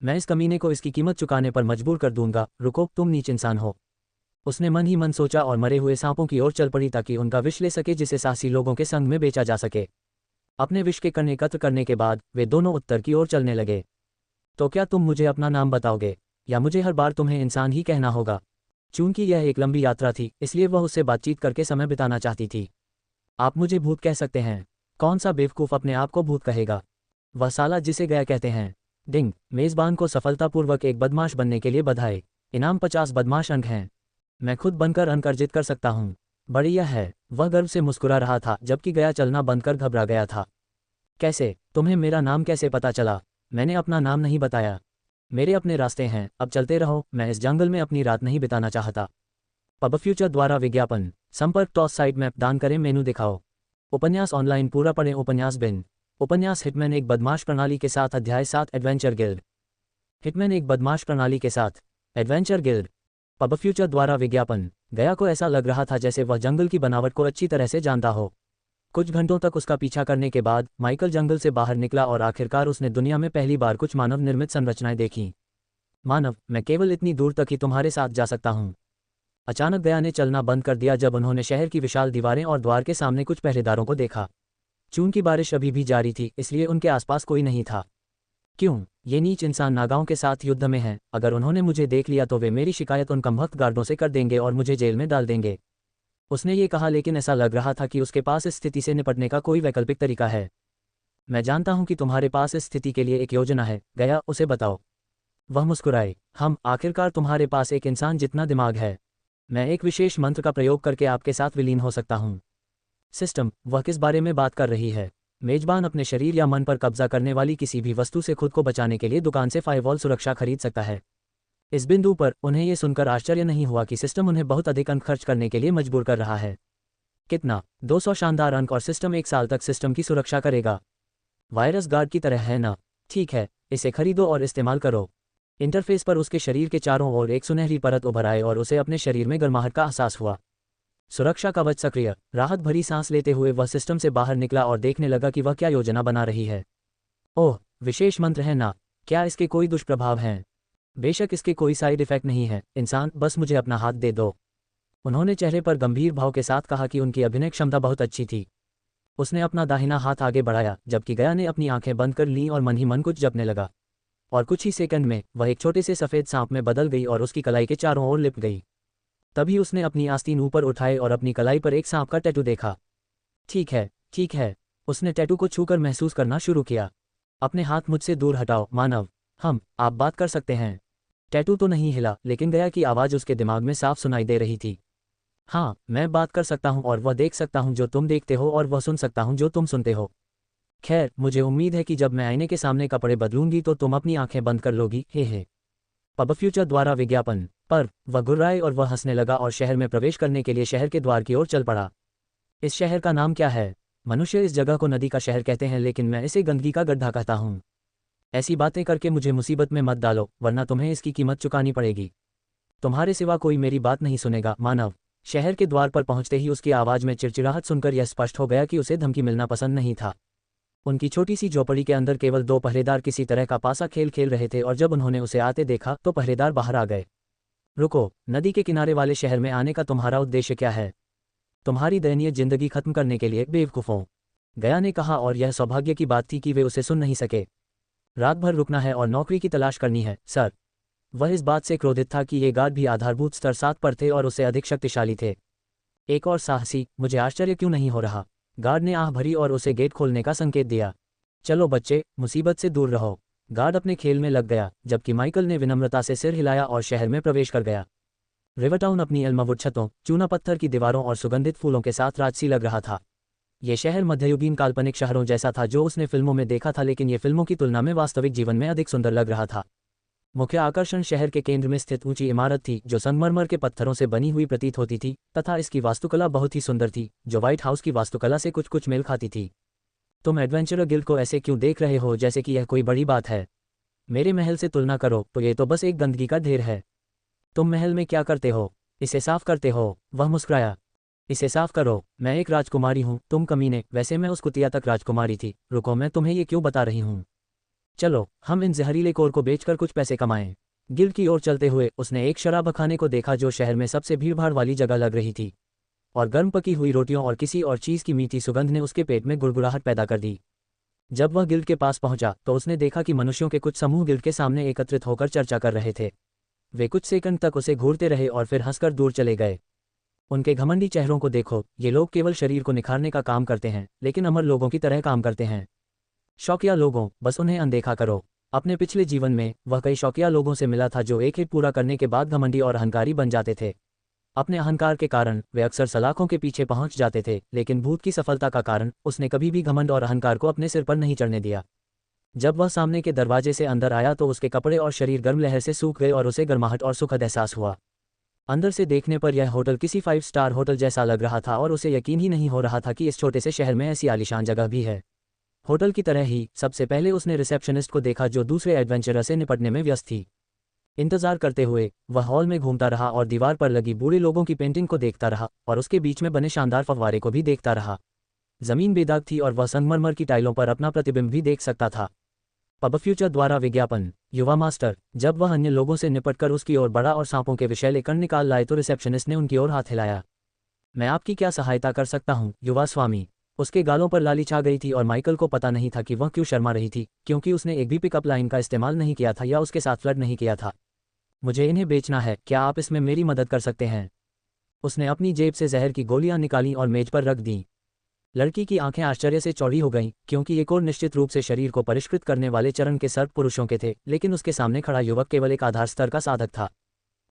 मैं इस कमीने को इसकी कीमत चुकाने पर मजबूर कर दूंगा। रुको, तुम नीच इंसान हो। उसने मन ही मन सोचा और मरे हुए सांपों की ओर चल पड़ी ताकि उनका विष ले सके जिसे साहसी लोगों के संग में बेचा जा सके। अपने विष के कण एकत्र करने के बाद वे दोनों उत्तर की ओर चलने लगे। तो क्या तुम मुझे अपना नाम बताओगे, या मुझे हर बार तुम्हें इंसान ही कहना होगा? चूंकि यह एक लंबी यात्रा थी, इसलिए वह उससे बातचीत करके समय बिताना चाहती थी। आप मुझे भूत कह सकते हैं। कौन सा बेवकूफ़ अपने आप को भूत कहेगा? वह साला जिसे गया कहते हैं। डिंग, मेज़बान को सफलतापूर्वक एक बदमाश बनने के लिए बधाई। इनाम 50 बदमाश अंक हैं। मैं खुद बनकर अंक अर्जित कर सकता हूँ। बढ़िया है। वह गर्व से मुस्कुरा रहा था जबकि गया चलना बंद कर घबरा गया था। कैसे? तुम्हें मेरा नाम कैसे पता चला? मैंने अपना नाम नहीं बताया। मेरे अपने रास्ते हैं, अब चलते रहो। मैं इस जंगल में अपनी रात नहीं बिताना चाहता। पब फ्यूचर द्वारा विज्ञापन। संपर्क टॉस साइट मैप दान करें, मेनू दिखाओ। उपन्यास ऑनलाइन पूरा पढ़ें। उपन्यास बिन। उपन्यास हिटमैन एक बदमाश प्रणाली के साथ अध्याय 7 एडवेंचर गिल्ड। हिटमैन एक बदमाश प्रणाली के साथ एडवेंचर गिल्ड। पब फ्यूचर द्वारा विज्ञापन। गया को ऐसा लग रहा था जैसे वह जंगल की बनावट को अच्छी तरह से जानता हो। कुछ घंटों तक उसका पीछा करने के बाद माइकल जंगल से बाहर निकला और आखिरकार उसने दुनिया में पहली बार कुछ मानव निर्मित संरचनाएं देखीं। मानव, मैं केवल इतनी दूर तक ही तुम्हारे साथ जा सकता हूँ। अचानक गया ने चलना बंद कर दिया जब उन्होंने शहर की विशाल दीवारें और द्वार के सामने कुछ पहरेदारों को देखा। चूंकि बारिश अभी भी जारी थी, इसलिए उनके आसपास कोई नहीं था। क्यों? ये नीच इंसान नागाओं के साथ युद्ध में हैं। अगर उन्होंने मुझे देख लिया तो वे मेरी शिकायत उन कमबख्त गार्डों से कर देंगे और मुझे जेल में डाल देंगे। उसने ये कहा, लेकिन ऐसा लग रहा था कि उसके पास इस स्थिति से निपटने का कोई वैकल्पिक तरीका है। मैं जानता हूं कि तुम्हारे पास इस स्थिति के लिए एक योजना है, गया, उसे बताओ। वह मुस्कुराए। आखिरकार तुम्हारे पास एक इंसान जितना दिमाग है। मैं एक विशेष मंत्र का प्रयोग करके आपके साथ विलीन हो सकता हूं। सिस्टम, वह किस बारे में बात कर रही है? मेजबान अपने शरीर या मन पर कब्जा करने वाली किसी भी वस्तु से खुद को बचाने के लिए दुकान से फायरवॉल सुरक्षा खरीद सकता है। इस बिंदु पर उन्हें यह सुनकर आश्चर्य नहीं हुआ कि सिस्टम उन्हें बहुत अधिक अंक खर्च करने के लिए मजबूर कर रहा है। कितना? 200 शानदार अंक, और सिस्टम 1 साल तक सिस्टम की सुरक्षा करेगा। वायरस गार्ड की तरह, है ना? ठीक है, इसे खरीदो और इस्तेमाल करो। इंटरफेस पर उसके शरीर के चारों ओर एक सुनहरी परत उभर आए और उसे अपने शरीर में गर्माहट का एहसास हुआ। सुरक्षा कवच सक्रिय। राहत भरी सांस लेते हुए वह सिस्टम से बाहर निकला और देखने लगा कि वह क्या योजना बना रही है। ओह, विशेष मंत्र है ना? क्या इसके कोई दुष्प्रभाव हैं? बेशक इसके कोई साइड इफेक्ट नहीं है, इंसान, बस मुझे अपना हाथ दे दो। उन्होंने चेहरे पर गंभीर भाव के साथ कहा कि उनकी अभिनय क्षमता बहुत अच्छी थी। उसने अपना दाहिना हाथ आगे बढ़ाया, जबकि गया ने अपनी आंखें बंद कर लीं और मन ही मन कुछ जपने लगा। और कुछ ही सेकंड में वह एक छोटे से सफ़ेद सांप में बदल गई और उसकी कलाई के चारों ओर लिपट गई। तभी उसने अपनी आस्तीन ऊपर उठाए और अपनी कलाई पर एक सांप का टैटू देखा। ठीक है, ठीक है। उसने टैटू को छूकर महसूस करना शुरू किया। अपने हाथ मुझसे दूर हटाओ, मानव। आप बात कर सकते हैं। टैटू तो नहीं हिला, लेकिन गया की आवाज़ उसके दिमाग में साफ सुनाई दे रही थी। हाँ, मैं बात कर सकता हूँ और वह देख सकता हूँ जो तुम देखते हो और वह सुन सकता हूँ जो तुम सुनते हो। खैर, मुझे उम्मीद है कि जब मैं आईने के सामने कपड़े बदलूंगी तो तुम अपनी आंखें बंद कर लोगी। हे। पब फ्यूचर द्वारा विज्ञापन पर वह गुर्राए और वह हंसने लगा और शहर में प्रवेश करने के लिए शहर के द्वार की ओर चल पड़ा। इस शहर का नाम क्या है? मनुष्य इस जगह को नदी का शहर कहते हैं, लेकिन मैं इसे गंदगी का गड्ढा कहता हूँ। ऐसी बातें करके मुझे मुसीबत में मत डालो, वरना तुम्हें इसकी कीमत चुकानी पड़ेगी। तुम्हारे सिवा कोई मेरी बात नहीं सुनेगा, मानव। शहर के द्वार पर पहुंचते ही उसकी आवाज़ में चिड़चिड़ाहट सुनकर यह स्पष्ट हो गया कि उसे धमकी मिलना पसंद नहीं था। उनकी छोटी सी झोपड़ी के अंदर केवल 2 पहरेदार किसी तरह का पासा खेल खेल रहे थे, और जब उन्होंने उसे आते देखा तो पहरेदार बाहर आ गए। रुको, नदी के किनारे वाले शहर में आने का तुम्हारा उद्देश्य क्या है? तुम्हारी दयनीय जिंदगी खत्म करने के लिए, बेवकूफ़ों, गया ने कहा, और यह सौभाग्य की बात थी कि वे उसे सुन नहीं सके। रात भर रुकना है और नौकरी की तलाश करनी है, सर। वह इस बात से क्रोधित था कि ये गार्ड भी आधारभूत स्तर 7 पर थे और उससे अधिक शक्तिशाली थे। एक और साहसी, मुझे आश्चर्य क्यों नहीं हो रहा। गार्ड ने आह भरी और उसे गेट खोलने का संकेत दिया। चलो बच्चे, मुसीबत से दूर रहो। गार्ड अपने खेल में लग गया, जबकि माइकल ने विनम्रता से सिर हिलाया और शहर में प्रवेश कर गया। रिवरटाउन अपनी एल्मवुड छतों, चूना पत्थर की दीवारों और सुगंधित फूलों के साथ राजसी लग रहा था। ये शहर मध्ययुगीन काल्पनिक शहरों जैसा था जो उसने फिल्मों में देखा था, लेकिन ये फिल्मों की तुलना में वास्तविक जीवन में अधिक सुंदर लग रहा था। मुख्य आकर्षण शहर के केंद्र में स्थित ऊंची इमारत थी जो संगमरमर के पत्थरों से बनी हुई प्रतीत होती थी, तथा इसकी वास्तुकला बहुत ही सुंदर थी, जो व्हाइट हाउस की वास्तुकला से कुछ कुछ मेल खाती थी। तुम एडवेंचरर गिल्ड को ऐसे क्यों देख रहे हो जैसे कि यह कोई बड़ी बात है? मेरे महल से तुलना करो तो ये तो बस एक गंदगी का ढेर है। तुम महल में क्या करते हो? इसे साफ करते हो? वह मुस्कुराया। इसे साफ करो? मैं एक राजकुमारी हूँ, तुम कमीने। वैसे मैं उस कुतिया तक राजकुमारी थी। रुको, मैं तुम्हें ये क्यों बता रही हूँ। चलो, हम इन जहरीले कोर को बेचकर कुछ पैसे कमाएं। गिल्ड की ओर चलते हुए उसने एक शराबखाने को देखा जो शहर में सबसे भीड़भाड़ वाली जगह लग रही थी, और गर्म पकी हुई रोटियों और किसी और चीज़ की मीठी सुगंध ने उसके पेट में गुड़गुड़ाहट पैदा कर दी। जब वह गिल्ड के पास पहुंचा तो उसने देखा कि मनुष्यों के कुछ समूह गिल्ड के सामने एकत्रित होकर चर्चा कर रहे थे। वे कुछ सेकंड तक उसे घूरते रहे और फिर हंसकर दूर चले गए। उनके घमंडी चेहरों को देखो, ये लोग केवल शरीर को निखारने का काम करते हैं, लेकिन अमर लोगों की तरह काम करते हैं। शौकिया लोगों, बस उन्हें अनदेखा करो। अपने पिछले जीवन में वह कई शौकिया लोगों से मिला था जो एक हिट पूरा करने के बाद घमंडी और अहंकारी बन जाते थे। अपने अहंकार के कारण वे अक्सर सलाखों के पीछे पहुंच जाते थे, लेकिन भूत की सफलता का कारण उसने कभी भी घमंड और अहंकार को अपने सिर पर नहीं चढ़ने दिया। जब वह सामने के दरवाजे से अंदर आया तो उसके कपड़े और शरीर गर्म लहर से सूख गए और उसे गर्माहट और सुखद एहसास हुआ। अंदर से देखने पर यह होटल किसी 5 स्टार होटल जैसा लग रहा था और उसे यकीन ही नहीं हो रहा था कि इस छोटे से शहर में ऐसी आलीशान जगह भी है। होटल की तरह ही सबसे पहले उसने रिसेप्शनिस्ट को देखा जो दूसरे एडवेंचरर से निपटने में व्यस्त थी। इंतजार करते हुए वह हॉल में घूमता रहा और दीवार पर लगी बूढ़े लोगों की पेंटिंग को देखता रहा और उसके बीच में बने शानदार फव्वारे को भी देखता रहा। जमीन बेदाग थी और वह संगमरमर की टाइलों पर अपना प्रतिबिंब भी देख सकता था। पब फ्यूचर द्वारा विज्ञापन। युवा मास्टर। जब वह अन्य लोगों से निपटकर उसकी ओर बढ़ा और सांपों के विषैले कण निकाल लाए तो रिसेप्शनिस्ट ने उनकी ओर हाथ हिलाया। मैं आपकी क्या सहायता कर सकता हूँ, युवा स्वामी? उसके गालों पर लाली छा गई थी और माइकल को पता नहीं था कि वह क्यों शर्मा रही थी, क्योंकि उसने एक भी पिकअप लाइन का इस्तेमाल नहीं किया था या उसके साथ फ्लर्ट नहीं किया था। मुझे इन्हें बेचना है, क्या आप इसमें मेरी मदद कर सकते हैं? उसने अपनी जेब से जहर की गोलियां निकाली और मेज पर रख दी। लड़की की आंखें आश्चर्य से चौड़ी हो गईं, क्योंकि ये कोर निश्चित रूप से शरीर को परिष्कृत करने वाले चरण के सर्प पुरुषों के थे, लेकिन उसके सामने खड़ा युवक केवल एक आधार स्तर का साधक था।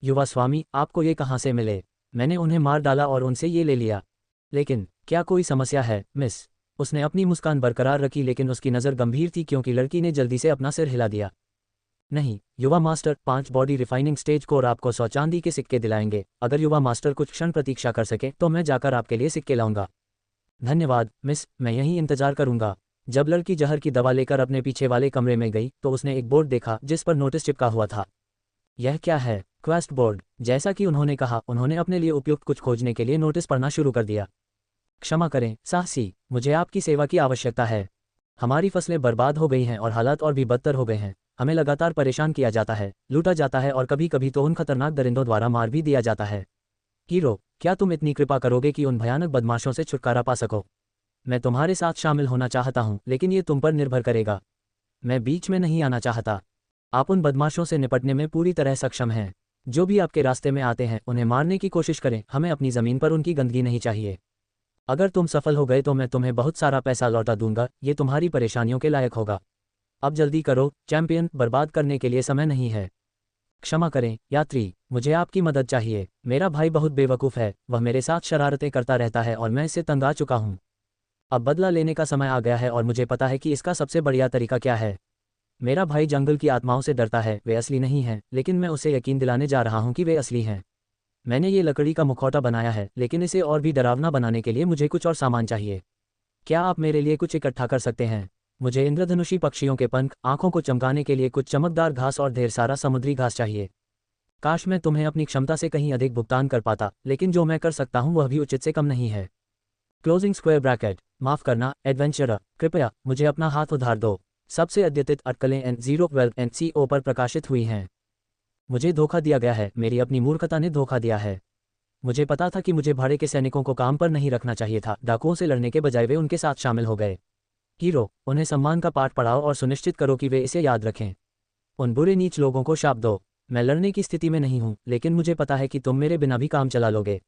युवा स्वामी, आपको ये कहाँ से मिले? मैंने उन्हें मार डाला और उनसे ये ले लिया। लेकिन क्या कोई समस्या है, मिस? उसने अपनी मुस्कान बरकरार रखी, लेकिन उसकी नज़र गंभीर थी क्योंकि लड़की ने जल्दी से अपना सिर हिला दिया। नहीं, युवा master, 5 body refining stage core आपको 100 चांदी के सिक्के दिलाएंगे। अगर युवा मास्टर कुछ क्षण प्रतीक्षा कर सके तो मैं जाकर आपके लिए सिक्के लाऊंगा। धन्यवाद मिस, मैं यहीं इंतजार करूंगा। जब लड़की जहर की दवा लेकर अपने पीछे वाले कमरे में गई तो उसने एक बोर्ड देखा जिस पर नोटिस चिपका हुआ था। यह क्या है? Quest board. जैसा कि उन्होंने कहा, उन्होंने अपने लिए उपयुक्त कुछ खोजने के लिए नोटिस पढ़ना शुरू कर दिया। क्षमा करें साहसी, मुझे आपकी सेवा की आवश्यकता है। हमारी फसलें बर्बाद हो गई हैं और हालात और भी बदतर हो गए हैं। हमें लगातार परेशान किया जाता है, लूटा जाता है और कभी कभी तो उन खतरनाक दरिंदों द्वारा मार भी दिया जाता है। हीरो, क्या तुम इतनी कृपा करोगे कि उन भयानक बदमाशों से छुटकारा पा सको? मैं तुम्हारे साथ शामिल होना चाहता हूं, लेकिन ये तुम पर निर्भर करेगा। मैं बीच में नहीं आना चाहता। आप उन बदमाशों से निपटने में पूरी तरह सक्षम हैं। जो भी आपके रास्ते में आते हैं उन्हें मारने की कोशिश करें। हमें अपनी ज़मीन पर उनकी गंदगी नहीं चाहिए। अगर तुम सफल हो गए तो मैं तुम्हें बहुत सारा पैसा लौटा दूंगा। ये तुम्हारी परेशानियों के लायक होगा। अब जल्दी करो चैंपियन, बर्बाद करने के लिए समय नहीं है। क्षमा करें यात्री, मुझे आपकी मदद चाहिए। मेरा भाई बहुत बेवकूफ़ है, वह मेरे साथ शरारतें करता रहता है और मैं इससे तंग आ चुका हूँ। अब बदला लेने का समय आ गया है और मुझे पता है कि इसका सबसे बढ़िया तरीका क्या है। मेरा भाई जंगल की आत्माओं से डरता है, वे असली नहीं हैं, लेकिन मैं उसे यकीन दिलाने जा रहा हूँ कि वे असली हैं। मैंने ये लकड़ी का मुखौटा बनाया है, लेकिन इसे और भी डरावना बनाने के लिए मुझे कुछ और सामान चाहिए। क्या आप मेरे लिए कुछ इकट्ठा कर सकते हैं? मुझे इंद्रधनुषी पक्षियों के पंख, आंखों को चमकाने के लिए कुछ चमकदार घास और ढेर सारा समुद्री घास चाहिए। काश मैं तुम्हें अपनी क्षमता से कहीं अधिक भुगतान कर पाता, लेकिन जो मैं कर सकता हूँ वह भी उचित से कम नहीं है। Closing square bracket. माफ करना एडवेंचरर, कृपया मुझे अपना हाथ उधार दो। सबसे अद्यतित अटकलें N012 पर प्रकाशित हुई हैं। मुझे धोखा दिया गया है, मेरी अपनी मूर्खता ने धोखा दिया है। मुझे पता था कि मुझे भाड़े के सैनिकों को काम पर नहीं रखना चाहिए था। डाकुओं से लड़ने के बजाय वे उनके साथ शामिल हो गए। हीरो, उन्हें सम्मान का पाठ पढ़ाओ और सुनिश्चित करो कि वे इसे याद रखें। उन बुरे नीच लोगों को शाप दो। मैं लड़ने की स्थिति में नहीं हूं, लेकिन मुझे पता है कि तुम मेरे बिना भी काम चला लोगे।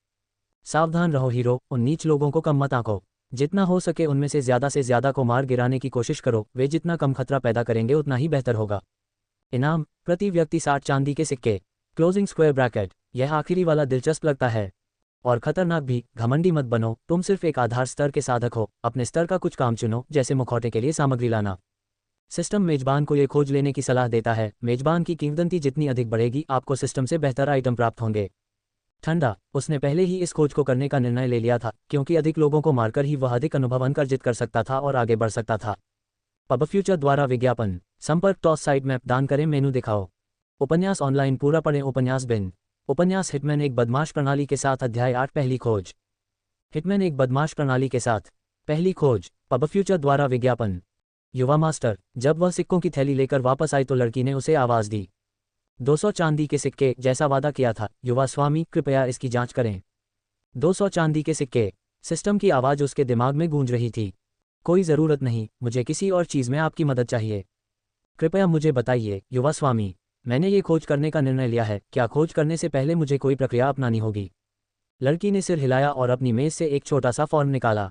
सावधान रहो हीरो, उन नीच लोगों को कम मत आंको। जितना हो सके उनमें से ज़्यादा को मार गिराने की कोशिश करो। वे जितना कम खतरा पैदा करेंगे उतना ही बेहतर होगा। इनाम, प्रति व्यक्ति 60 चांदी के सिक्के। Closing square bracket. यह आखिरी वाला दिलचस्प लगता है और खतरनाक भी। घमंडी मत बनो, तुम सिर्फ एक आधार स्तर के साधक हो। अपने स्तर का कुछ काम चुनो, जैसे मुखौटे के लिए सामग्री लाना। सिस्टम मेजबान को यह खोज लेने की सलाह देता है। मेजबान की किंवदंती जितनी अधिक बढ़ेगी, आपको सिस्टम से बेहतर आइटम प्राप्त होंगे। ठंडा, उसने पहले ही इस खोज को करने का निर्णय ले लिया था, क्योंकि अधिक लोगों को मारकर ही वह अधिक अनुभव अर्जित कर सकता था और आगे बढ़ सकता था। पब फ्यूचर द्वारा विज्ञापन। संपर्क टॉस साइड मैप दान करें, मेनू दिखाओ। उपन्यास ऑनलाइन पूरा पढ़ें। उपन्यास बिन। उपन्यास हिटमैन एक बदमाश प्रणाली के साथ। अध्याय 8 पहली खोज। हिटमैन एक बदमाश प्रणाली के साथ। पहली खोज। पब फ्यूचर द्वारा विज्ञापन। युवा मास्टर। जब वह सिक्कों की थैली लेकर वापस आई तो लड़की ने उसे आवाज़ दी। 200 चांदी के सिक्के, जैसा वादा किया था। युवा स्वामी, कृपया इसकी जांच करें। 200 चांदी के सिक्के। सिस्टम की आवाज़ उसके दिमाग में गूंज रही थी। कोई ज़रूरत नहीं, मुझे किसी और चीज़ में आपकी मदद चाहिए। कृपया मुझे बताइए युवा स्वामी। मैंने ये खोज करने का निर्णय लिया है। क्या खोज करने से पहले मुझे कोई प्रक्रिया अपनानी होगी? लड़की ने सिर हिलाया और अपनी मेज़ से एक छोटा सा फॉर्म निकाला।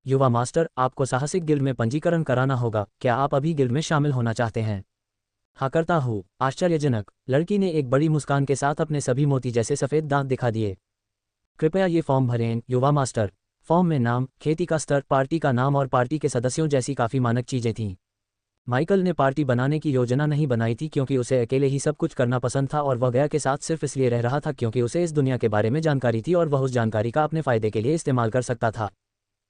युवा मास्टर, आपको साहसिक गिल्ड में पंजीकरण कराना होगा। क्या आप अभी गिल्ड में शामिल होना चाहते हैं? हाँ करता हूँ। आश्चर्यजनक। लड़की ने एक बड़ी मुस्कान के साथ अपने सभी मोती जैसे सफ़ेद दांत दिखा दिए। कृपया ये फॉर्म भरें युवा मास्टर। फॉर्म में नाम, खेती का स्तर, पार्टी का नाम और पार्टी के सदस्यों जैसी काफ़ी मानक चीज़ें थीं। माइकल ने पार्टी बनाने की योजना नहीं बनाई थी क्योंकि उसे अकेले ही सब कुछ करना पसंद था, और वह गया के साथ सिर्फ इसलिए रह रहा था क्योंकि उसे इस दुनिया के बारे में जानकारी थी और वह उस जानकारी का अपने फ़ायदे के लिए इस्तेमाल कर सकता था।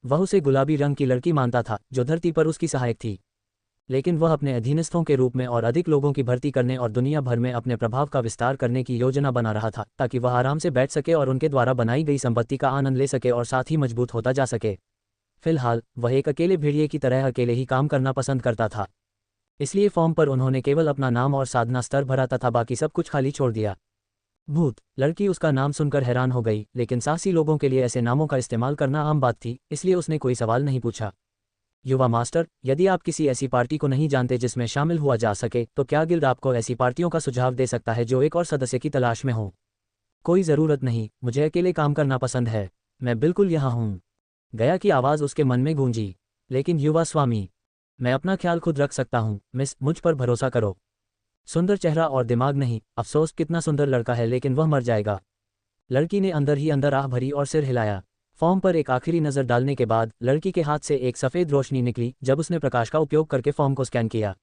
वह उसे गुलाबी रंग की लड़की मानता था जो धरती पर उसकी सहायक थी, लेकिन वह अपने अधीनस्थों के रूप में और अधिक लोगों की भर्ती करने और दुनिया भर में अपने प्रभाव का विस्तार करने की योजना बना रहा था, ताकि वह आराम से बैठ सके और उनके द्वारा बनाई गई संपत्ति का आनंद ले सके और साथ ही मजबूत होता जा सके। फिलहाल वह एक अकेले भेड़िए की तरह अकेले ही काम करना पसंद करता था। इसलिए फॉर्म पर उन्होंने केवल अपना नाम और साधना स्तर भरा तथा बाकी सब कुछ खाली छोड़ दिया। भूत। लड़की उसका नाम सुनकर हैरान हो गई, लेकिन साहसी लोगों के लिए ऐसे नामों का इस्तेमाल करना आम बात थी, इसलिए उसने कोई सवाल नहीं पूछा। युवा मास्टर, यदि आप किसी ऐसी पार्टी को नहीं जानते जिसमें शामिल हुआ जा सके, तो क्या गिल्ड आपको ऐसी पार्टियों का सुझाव दे सकता है जो एक और सदस्य की तलाश में हो? कोई ज़रूरत नहीं, मुझे अकेले काम करना पसंद है, मैं बिल्कुल यहाँ हूँ। गया की आवाज़ उसके मन में गूंजी। लेकिन युवा स्वामी, मैं अपना ख्याल खुद रख सकता हूँ मिस, मुझ पर भरोसा करो। सुंदर चेहरा और दिमाग नहीं, अफसोस कितना सुंदर लड़का है लेकिन वह मर जाएगा। लड़की ने अंदर ही अंदर आह भरी और सिर हिलाया। फॉर्म पर एक आखिरी नज़र डालने के बाद लड़की के हाथ से एक सफ़ेद रोशनी निकली जब उसने प्रकाश का उपयोग करके फॉर्म को स्कैन किया।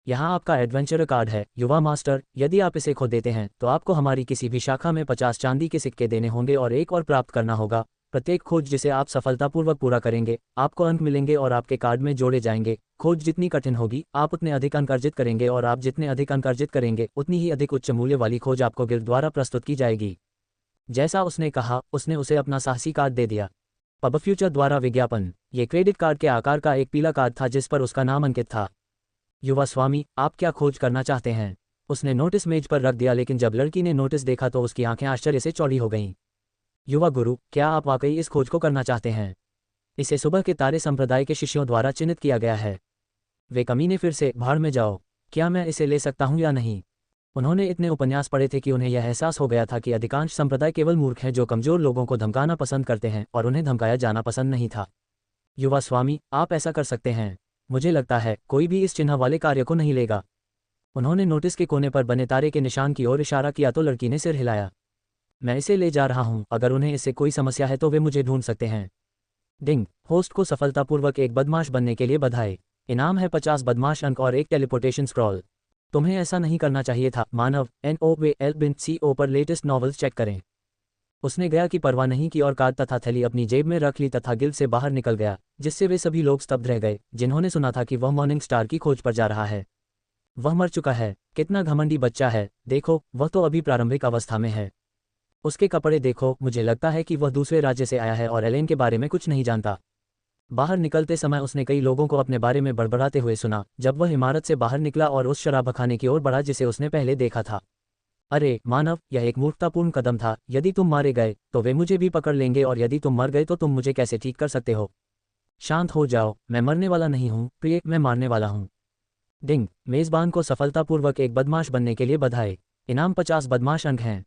यहाँ आपका एडवेंचर कार्ड है युवा मास्टर, यदि आप इसे खो देते हैं तो आपको हमारी किसी भी शाखा में 50 चांदी के सिक्के देने होंगे और एक और प्राप्त करना होगा। प्रत्येक खोज जिसे आप सफलतापूर्वक पूरा करेंगे आपको अंक मिलेंगे और आपके कार्ड में जोड़े जाएंगे। खोज जितनी कठिन होगी आप उतने अधिक अंक अर्जित करेंगे और आप जितने अधिक अंक अर्जित करेंगे उतनी ही अधिक उच्च मूल्य वाली खोज आपको गिल्ड द्वारा प्रस्तुत की जाएगी। जैसा उसने कहा उसने उसे अपना साहसी कार्ड दे दिया। पब फ्यूचर द्वारा विज्ञापन। ये क्रेडिट कार्ड के आकार का एक पीला कार्ड था जिस पर उसका नाम अंकित था। युवा स्वामी, आप क्या खोज करना चाहते हैं? उसने नोटिस मेज पर रख दिया लेकिन जब लड़की ने नोटिस देखा तो उसकी आंखें आश्चर्य से चौड़ी हो गईं। युवा गुरु, क्या आप वाकई इस खोज को करना चाहते हैं? इसे सुबह के तारे संप्रदाय के शिष्यों द्वारा चिन्हित किया गया है। वे कमीने फिर से भाड़ में जाओ। क्या मैं इसे ले सकता हूँ या नहीं? उन्होंने इतने उपन्यास पढ़े थे कि उन्हें यह एहसास हो गया था कि अधिकांश संप्रदाय केवल मूर्ख हैं जो कमजोर लोगों को धमकाना पसंद करते हैं और उन्हें धमकाया जाना पसंद नहीं था। युवा स्वामी, आप ऐसा कर सकते हैं। मुझे लगता है कोई भी इस चिन्ह वाले कार्य को नहीं लेगा। उन्होंने नोटिस के कोने पर बने तारे के निशान की ओर इशारा किया तो लड़की ने सिर हिलाया। मैं इसे ले जा रहा हूं, अगर उन्हें इससे कोई समस्या है तो वे मुझे ढूंढ सकते हैं। डिंग, होस्ट को सफलतापूर्वक एक बदमाश बनने के लिए बधाई। इनाम है 50 बदमाश अंक और एक टेलीपोर्टेशन स्क्रॉल। तुम्हें ऐसा नहीं करना चाहिए था मानव। NOVL.CO पर लेटेस्ट नॉवेल्स चेक करें। उसने गया की परवाह नहीं की और कार्ड तथा थैली अपनी जेब में रख ली तथा गिल्ड से बाहर निकल गया, जिससे वे सभी लोग स्तब्ध रह गए जिन्होंने सुना था कि वह मॉर्निंग स्टार की खोज पर जा रहा है। वह मर चुका है। कितना घमंडी बच्चा है, देखो वह तो अभी प्रारंभिक अवस्था में है। उसके कपड़े देखो, मुझे लगता है कि वह दूसरे राज्य से आया है और एलेन के बारे में कुछ नहीं जानता। बाहर निकलते समय उसने कई लोगों को अपने बारे में बड़बड़ाते हुए सुना जब वह इमारत से बाहर निकला और उस शराबखाने की ओर बढ़ा जिसे उसने पहले देखा था। अरे मानव, यह एक मूर्खतापूर्ण कदम था। यदि तुम मारे गए तो वे मुझे भी पकड़ लेंगे और यदि तुम मर गए तो तुम मुझे कैसे ठीक कर सकते हो? शांत हो जाओ, मैं मरने वाला नहीं हूँ प्रिय, मैं मारने वाला हूँ। डिंग, मेजबान को सफलतापूर्वक एक बदमाश बनने के लिए बधाई। इनाम 50 बदमाश अंक हैं।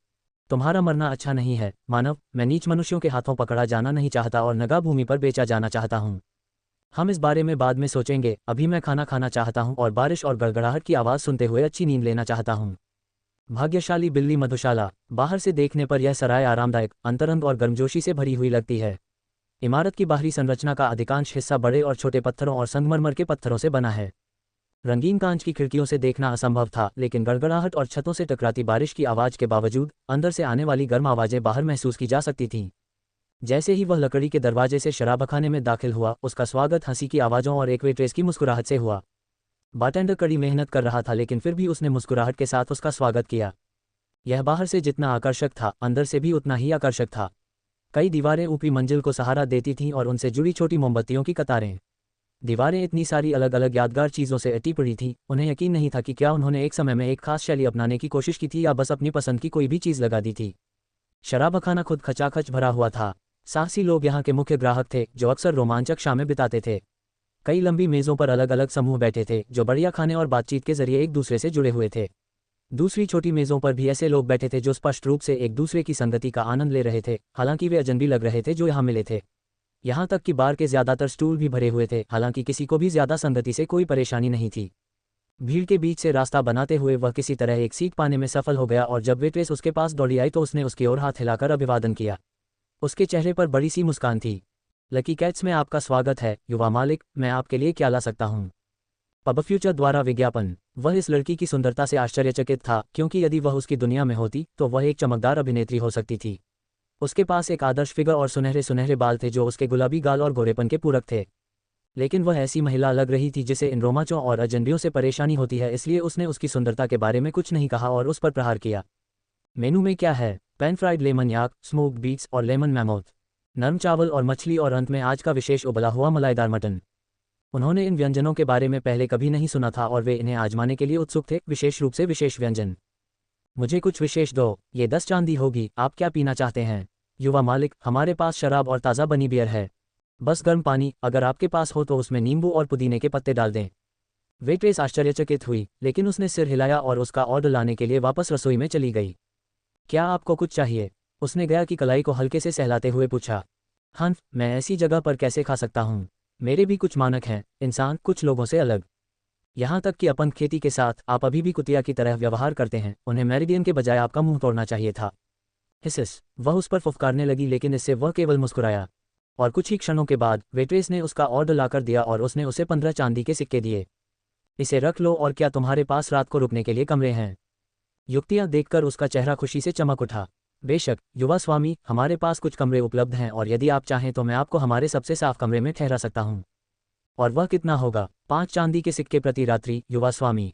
तुम्हारा मरना अच्छा नहीं है मानव। मैं नीच मनुष्यों के हाथों पकड़ा जाना नहीं चाहता और नगा भूमि पर बेचा जाना चाहता हूँ। हम इस बारे में बाद में सोचेंगे, अभी मैं खाना खाना चाहता हूँ और बारिश और गड़गड़ाहट की आवाज़ सुनते हुए अच्छी नींद लेना चाहता हूँ। भाग्यशाली बिल्ली मधुशाला। बाहर से देखने पर यह सराय आरामदायक, अंतरंग और गर्मजोशी से भरी हुई लगती है। इमारत की बाहरी संरचना का अधिकांश हिस्सा बड़े और छोटे पत्थरों और संगमरमर के पत्थरों से बना है। रंगीन कांच की खिड़कियों से देखना असंभव था लेकिन गड़गड़ाहट और छतों से टकराती बारिश की आवाज़ के बावजूद अंदर से आने वाली गर्म आवाज़ें बाहर महसूस की जा सकती थीं। जैसे ही वह लकड़ी के दरवाजे से शराबखाने में दाखिल हुआ उसका स्वागत हंसी की आवाज़ों और एक वेट्रेस की मुस्कुराहट से हुआ। बारटेंडर कड़ी मेहनत कर रहा था लेकिन फिर भी उसने मुस्कुराहट के साथ उसका स्वागत किया। यह बाहर से जितना आकर्षक था अंदर से भी उतना ही आकर्षक था। कई दीवारें ऊपरी मंजिल को सहारा देती थीं और उनसे जुड़ी छोटी मोमबत्तियों की कतारें। दीवारें इतनी सारी अलग अलग यादगार चीज़ों से अटी पड़ी थीं, उन्हें यकीन नहीं था कि क्या उन्होंने एक समय में एक खास शैली अपनाने की कोशिश की थी या बस अपनी पसंद की कोई भी चीज़ लगा दी थी। शराबखाना खुद खचाखच भरा हुआ था। साहसी लोग यहाँ के मुख्य ग्राहक थे जो अक्सर रोमांचक शामें बिताते थे। कई लंबी मेज़ों पर अलग अलग समूह बैठे थे जो बढ़िया खाने और बातचीत के जरिए एक दूसरे से जुड़े हुए थे। दूसरी छोटी मेज़ों पर भी ऐसे लोग बैठे थे जो स्पष्ट रूप से एक दूसरे की संगति का आनंद ले रहे थे, हालांकि वे अजनबी लग रहे थे जो यहाँ मिले थे। यहाँ तक कि बार के ज़्यादातर स्टूल भी भरे हुए थे, हालांकि किसी को भी ज़्यादा संगति से कोई परेशानी नहीं थी। भीड़ के बीच से रास्ता बनाते हुए वह किसी तरह एक सीट पाने में सफल हो गया और जब वेट्रेस उसके पास दौड़ी आई तो उसने उसकी ओर हाथ हिलाकर अभिवादन किया। उसके चेहरे पर बड़ी सी मुस्कान थी। लकी कैट्स में आपका स्वागत है युवा मालिक, मैं आपके लिए क्या ला सकता हूँ? पब फ्यूचर द्वारा विज्ञापन। वह इस लड़की की सुंदरता से आश्चर्यचकित था क्योंकि यदि वह उसकी दुनिया में होती तो वह एक चमकदार अभिनेत्री हो सकती थी। उसके पास एक आदर्श फिगर और सुनहरे सुनहरे बाल थे जो उसके गुलाबी गाल और गोरेपन के पूरक थे। लेकिन वह ऐसी महिला लग रही थी जिसे इन रोमांचों और अजनबियों से परेशानी होती है, इसलिए उसने उसकी सुंदरता के बारे में कुछ नहीं कहा और उस पर प्रहार किया। मेनू में क्या है? पैन फ्राइड लेमन याक, स्मोक्ड बीट्स और लेमन मैमोथ। नरम चावल और मछली और अंत में आज का विशेष उबला हुआ मलाईदार मटन। उन्होंने इन व्यंजनों के बारे में पहले कभी नहीं सुना था और वे इन्हें आजमाने के लिए उत्सुक थे, विशेष रूप से विशेष व्यंजन। मुझे कुछ विशेष दो, ये 10 चांदी होगी। आप क्या पीना चाहते हैं? युवा मालिक, हमारे पास शराब और ताज़ा बनी बियर है। बस गर्म पानी, अगर आपके पास हो तो उसमें नींबू और पुदीने के पत्ते डाल दें। वेट्रेस आश्चर्यचकित हुई लेकिन उसने सिर हिलाया और उसका ऑर्डर लाने के लिए वापस रसोई में चली गई। क्या आपको कुछ चाहिए? उसने गया की कलाई को हल्के से सहलाते हुए पूछा। हाँ, मैं ऐसी जगह पर कैसे खा सकता हूँ? मेरे भी कुछ मानक हैं, इंसान कुछ लोगों से अलग। यहाँ तक कि अपन खेती के साथ आप अभी भी कुतिया की तरह व्यवहार करते हैं। उन्हें मेरिडियन के बजाय आपका मुंह तोड़ना चाहिए था। हिसिस, वह उस पर फुफकारने लगी, लेकिन इससे वह केवल मुस्कुराया। और कुछ ही क्षणों के बाद वेट्रेस ने उसका ऑर्डर लाकर दिया और उसने उसे 15 चांदी के सिक्के दिए। इसे रख लो, और क्या तुम्हारे पास रात को रुकने के लिए कमरे हैं? युक्तियां देखकर उसका चेहरा खुशी से चमक उठा। बेशक युवा स्वामी, हमारे पास कुछ कमरे उपलब्ध हैं, और यदि आप चाहें तो मैं आपको हमारे सबसे साफ कमरे में ठहरा सकता हूँ। और वह कितना होगा? 5 चांदी के सिक्के प्रति रात्रि, युवा स्वामी।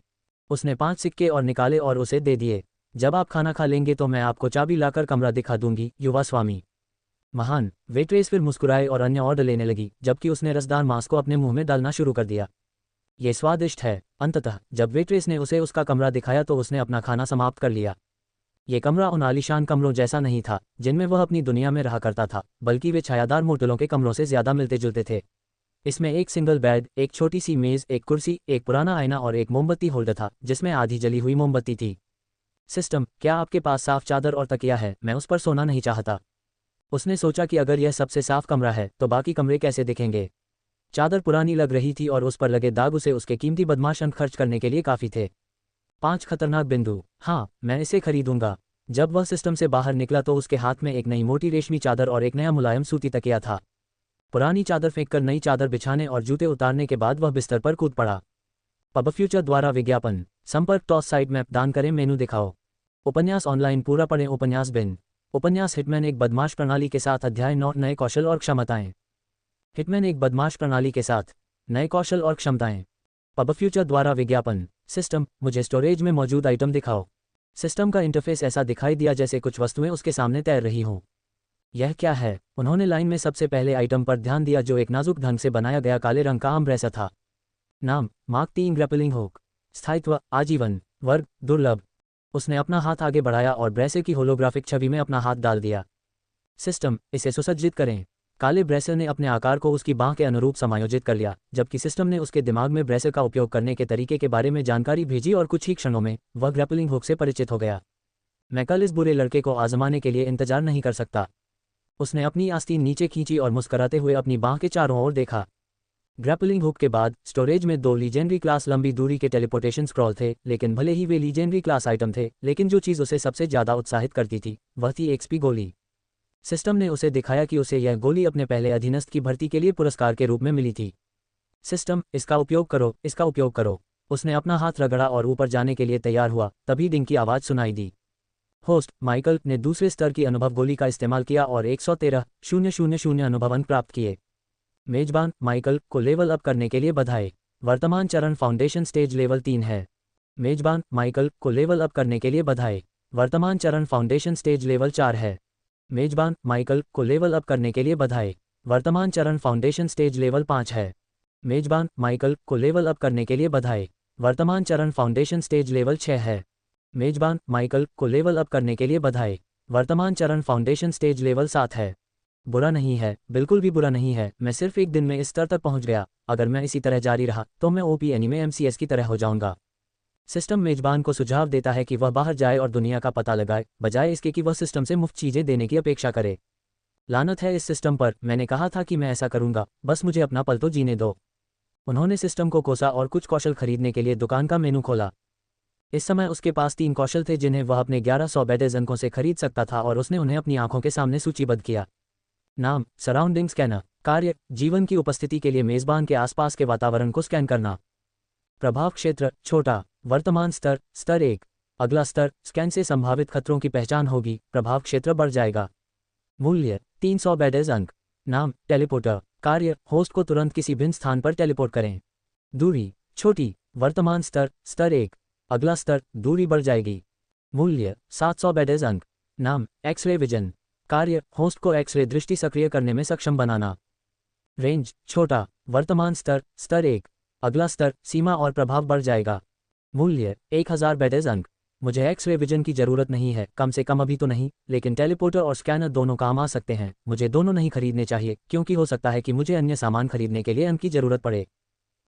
उसने 5 सिक्के और निकाले और उसे दे दिए। जब आप खाना खा लेंगे तो मैं आपको चाबी लाकर कमरा दिखा दूंगी, युवा स्वामी। महान। वेट्रेस फिर मुस्कुराए और अन्य ऑर्डर लेने लगी, जबकि उसने रसदार मांस को अपने मुंह में डालना शुरू कर दिया। ये स्वादिष्ट है। अंततः जब वेट्रेस ने उसे उसका कमरा दिखाया तो उसने अपना खाना समाप्त कर लिया। ये कमरा उन आलीशान कमरों जैसा नहीं था जिनमें वह अपनी दुनिया में रहा करता था, बल्कि वे छायादार मोटलों के कमरों से ज्यादा मिलते जुलते थे। इसमें एक सिंगल बेड, एक छोटी सी मेज, एक कुर्सी, एक पुराना आईना और एक मोमबत्ती होल्डर था जिसमें आधी जली हुई मोमबत्ती थी। सिस्टम, क्या आपके पास साफ चादर और तकिया है? मैं उस पर सोना नहीं चाहता। उसने सोचा कि अगर यह सबसे साफ कमरा है तो बाकी कमरे कैसे दिखेंगे। चादर पुरानी लग रही थी और उस पर लगे दाग उसे उसके कीमती बदमाश अंक खर्च करने के लिए काफ़ी थे। 5 खतरनाक बिंदु। हाँ, मैं इसे खरीदूंगा। जब वह सिस्टम से बाहर निकला तो उसके हाथ में एक नई मोटी रेशमी चादर और एक नया मुलायम सूती तकिया था। पुरानी चादर फेंककर नई चादर बिछाने और जूते उतारने के बाद वह बिस्तर पर कूद पड़ा। पब फ्यूचर द्वारा विज्ञापन। संपर्क टॉस साइट मैप दान करें, मेनू दिखाओ। उपन्यास ऑनलाइन पूरा पढ़ें। उपन्यास बिन। उपन्यास हिटमैन एक बदमाश प्रणाली के साथ अध्याय 9, नए कौशल और क्षमताएं। हिटमैन एक बदमाश प्रणाली के साथ नए कौशल और क्षमताएं। पब फ्यूचर द्वारा विज्ञापन। सिस्टम, मुझे स्टोरेज में मौजूद आइटम दिखाओ। सिस्टम का इंटरफेस ऐसा दिखाई दिया जैसे कुछ वस्तुएं उसके सामने तैर रही हों। यह क्या है? उन्होंने लाइन में सबसे पहले आइटम पर ध्यान दिया, जो एक नाजुक ढंग से बनाया गया काले रंग का आर्म रेसर था। नाम, मार्क 3 ग्रैपलिंग हुक। स्थायित्व, आजीवन। वर्ग, दुर्लभ। उसने अपना हाथ आगे बढ़ाया और ब्रेसर की होलोग्राफिक छवि में अपना हाथ डाल दिया। सिस्टम, इसे सुसज्जित करें। काले ब्रेसर ने अपने आकार को उसकी बांह के अनुरूप समायोजित कर लिया, जबकि सिस्टम ने उसके दिमाग में ब्रेसर का उपयोग करने के तरीके के बारे में जानकारी भेजी और कुछ ही क्षणों में वह ग्रैपलिंग हुक से परिचित हो गया। मैं कल इस बुरे लड़के को आजमाने के लिए इंतजार नहीं कर सकता। उसने अपनी आस्तीन नीचे खींची और मुस्कुराते हुए अपनी बांह के चारों ओर देखा। ग्रैपलिंग हुक के बाद स्टोरेज में 2 लीजेंडरी क्लास लंबी दूरी के टेलीपोर्टेशन स्क्रॉल थे, लेकिन भले ही वे लीजेंडरी क्लास आइटम थे, लेकिन जो चीज़ उसे सबसे ज़्यादा उत्साहित करती थी वह थी एक्सपी गोली। सिस्टम ने उसे दिखाया कि उसे यह गोली अपने पहले अधीनस्थ की भर्ती के लिए पुरस्कार के रूप में मिली थी। सिस्टम, इसका उपयोग करो, इसका उपयोग करो। उसने अपना हाथ रगड़ा और ऊपर जाने के लिए तैयार हुआ, तभी डिंग की आवाज़ सुनाई दी। होस्ट माइकल ने दूसरे स्तर की अनुभव गोली का इस्तेमाल किया और 113,000 अनुभव अंक प्राप्त किए। मेजबान माइकल को लेवल अप करने के लिए बधाई। वर्तमान चरण फाउंडेशन स्टेज लेवल 3 है। मेजबान माइकल को लेवल अप करने के लिए बधाई। वर्तमान चरण फाउंडेशन स्टेज लेवल 4 है। मेजबान माइकल को लेवल अप करने के लिए बधाई। वर्तमान चरण फाउंडेशन स्टेज लेवल 5 है। मेजबान माइकल को लेवल अप करने के लिए बधाई। वर्तमान चरण फाउंडेशन स्टेज लेवल 6 है। मेजबान माइकल को लेवल अप करने के लिए बधाई। वर्तमान चरण फाउंडेशन स्टेज लेवल 7 है। बुरा नहीं है, बिल्कुल भी बुरा नहीं है। मैं सिर्फ एक दिन में इस स्तर तक पहुंच गया। अगर मैं इसी तरह जारी रहा तो मैं ओपी एनीमे एमसीएस की तरह हो जाऊंगा। सिस्टम मेजबान को सुझाव देता है कि वह बाहर जाए और दुनिया का पता लगाए, बजाय इसके कि वह सिस्टम से मुफ्त चीज़ें देने की अपेक्षा करे। लानत है इस सिस्टम पर, मैंने कहा था कि मैं ऐसा करूंगा, बस मुझे अपना पल तो जीने दो। उन्होंने सिस्टम को कोसा और कुछ कौशल खरीदने के लिए दुकान का मेनू खोला। इस समय उसके पास 3 कौशल थे जिन्हें वह अपने 1100 बेडेज अंकों से खरीद सकता था, और उसने उन्हें अपनी आंखों के सामने सूचीबद्ध किया। नाम, सराउंडिंग स्कैनर। कार्य, जीवन की उपस्थिति के लिए मेजबान के आसपास के वातावरण को स्कैन करना। प्रभाव क्षेत्र, छोटा। वर्तमान स्तर, स्तर 1। अगला स्तर, स्कैन से संभावित खतरों की पहचान होगी, प्रभाव क्षेत्र बढ़ जाएगा। मूल्य, 300 बेडेज अंक। नाम, टेलीपोर्टर। कार्य, होस्ट को तुरंत किसी भिन्न स्थान पर टेलीपोर्ट करें। दूरी, छोटी। वर्तमान स्तर, स्तर 1। अगला स्तर, दूरी बढ़ जाएगी। मूल्य, 700 बेडेज अंक। नाम, एक्स-रे विजन। कार्य, होस्ट को एक्स-रे दृष्टि सक्रिय करने में सक्षम बनाना। रेंज, छोटा। वर्तमान स्तर, स्तर 1। अगला स्तर, सीमा और प्रभाव बढ़ जाएगा। मूल्य, 1000 बेडेज अंक। मुझे एक्स-रे विजन की जरूरत नहीं है, कम से कम अभी तो नहीं, लेकिन टेलीपोर्टर और स्कैनर दोनों काम आ सकते हैं। मुझे दोनों नहीं खरीदने चाहिए, क्योंकि हो सकता है कि मुझे अन्य सामान खरीदने के लिए अंक की जरूरत पड़े।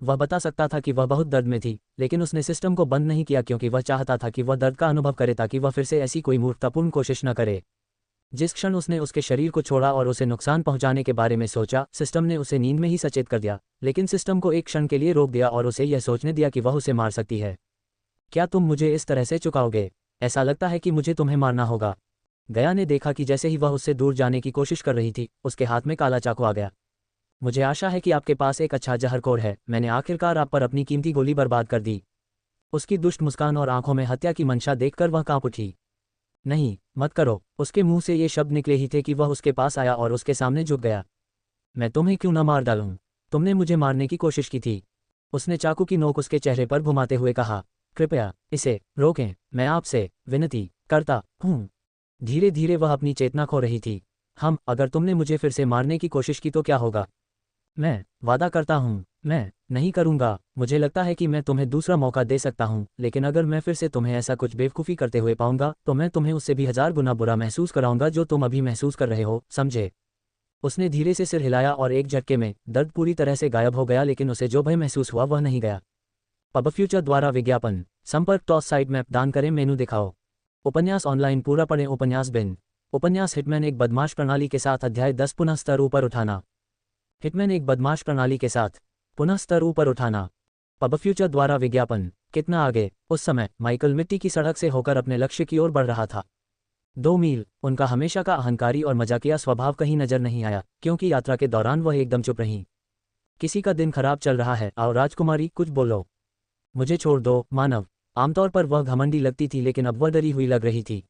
वह बता सकता था कि वह बहुत दर्द में थी, लेकिन उसने सिस्टम को बंद नहीं किया क्योंकि वह चाहता था कि वह दर्द का अनुभव करे ताकि वह फिर से ऐसी कोई मूर्खतापूर्ण कोशिश न करे। जिस क्षण उसने उसके शरीर को छोड़ा और उसे नुकसान पहुंचाने के बारे में सोचा, सिस्टम ने उसे नींद में ही सचेत कर दिया, लेकिन सिस्टम को एक क्षण के लिए रोक दिया और उसे यह सोचने दिया कि वह उसे मार सकती है। क्या तुम मुझे इस तरह से चुकाओगे? ऐसा लगता है कि मुझे तुम्हें मारना होगा। गया ने देखा कि जैसे ही वह उससे दूर जाने की कोशिश कर रही थी, उसके हाथ में काला चाकू आ गया। मुझे आशा है कि आपके पास एक अच्छा जहरखोर है, मैंने आखिरकार आप पर अपनी कीमती गोली बर्बाद कर दी। उसकी दुष्ट मुस्कान और आंखों में हत्या की मंशा देखकर वह कांप उठी। नहीं, मत करो। उसके मुंह से ये शब्द निकले ही थे कि वह उसके पास आया और उसके सामने झुक गया। मैं तुम्हें क्यों न मार डालूं? तुमने मुझे मारने की कोशिश की थी। उसने चाकू की नोक उसके चेहरे पर घुमाते हुए कहा। कृपया इसे रोकें, मैं आपसे विनती करता हूँ। धीरे धीरे वह अपनी चेतना खो रही थी। अगर तुमने मुझे फिर से मारने की कोशिश की तो क्या होगा? मैं वादा करता हूँ, मैं नहीं करूँगा। मुझे लगता है कि मैं तुम्हें दूसरा मौका दे सकता हूँ, लेकिन अगर मैं फिर से तुम्हें ऐसा कुछ बेवकूफ़ी करते हुए पाऊंगा तो मैं तुम्हें उससे भी 1000 गुना बुरा महसूस कराऊंगा जो तुम अभी महसूस कर रहे हो, समझे? उसने धीरे से सिर हिलाया और एक झटके में दर्द पूरी तरह से गायब हो गया, लेकिन उसे जो भय महसूस हुआ वह नहीं गया। पब फ्यूचर द्वारा विज्ञापन। संपर्क टॉस साइड मैप दान करें, मेनू दिखाओ। उपन्यास ऑनलाइन पूरा पढ़ें। उपन्यास बिन। उपन्यास हिटमैन एक बदमाश प्रणाली के साथ अध्याय 10 पुनः स्तर ऊपर उठाना। हिटमैन एक बदमाश प्रणाली के साथ पुनः स्तर ऊपर उठाना। पब फ्यूचर द्वारा विज्ञापन। कितना आगे? उस समय माइकल मिट्टी की सड़क से होकर अपने लक्ष्य की ओर बढ़ रहा था। 2 मील। उनका हमेशा का अहंकारी और मजाकिया स्वभाव कहीं नजर नहीं आया, क्योंकि यात्रा के दौरान वह एकदम चुप रहीं। किसी का दिन खराब चल रहा है? आओ राजकुमारी, कुछ बोलो। मुझे छोड़ दो, मानव। आमतौर पर वह घमंडी लगती थी, लेकिन अब वह डरी हुई लग रही थी।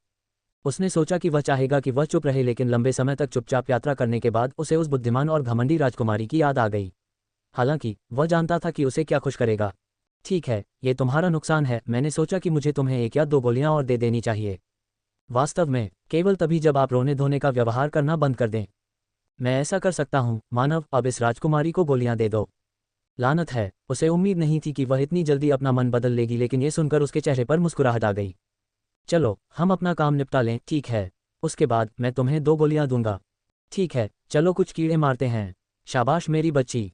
उसने सोचा कि वह चाहेगा कि वह चुप रहे, लेकिन लंबे समय तक चुपचाप यात्रा करने के बाद उसे उस बुद्धिमान और घमंडी राजकुमारी की याद आ गई। हालांकि वह जानता था कि उसे क्या खुश करेगा। ठीक है, ये तुम्हारा नुकसान है। मैंने सोचा कि मुझे तुम्हें 1 या 2 गोलियां और दे देनी चाहिए। वास्तव में केवल तभी जब आप रोने धोने का व्यवहार करना बंद कर दें। मैं ऐसा कर सकता हूँ, मानव। अब इस राजकुमारी को गोलियां दे दो। लानत है। उसे उम्मीद नहीं थी कि वह इतनी जल्दी अपना मन बदल लेगी, लेकिन ये सुनकर उसके चेहरे पर मुस्कुराहट आ गई। चलो हम अपना काम निपटा लें, ठीक है? उसके बाद मैं तुम्हें 2 गोलियां दूंगा। ठीक है, चलो कुछ कीड़े मारते हैं। शाबाश मेरी बच्ची।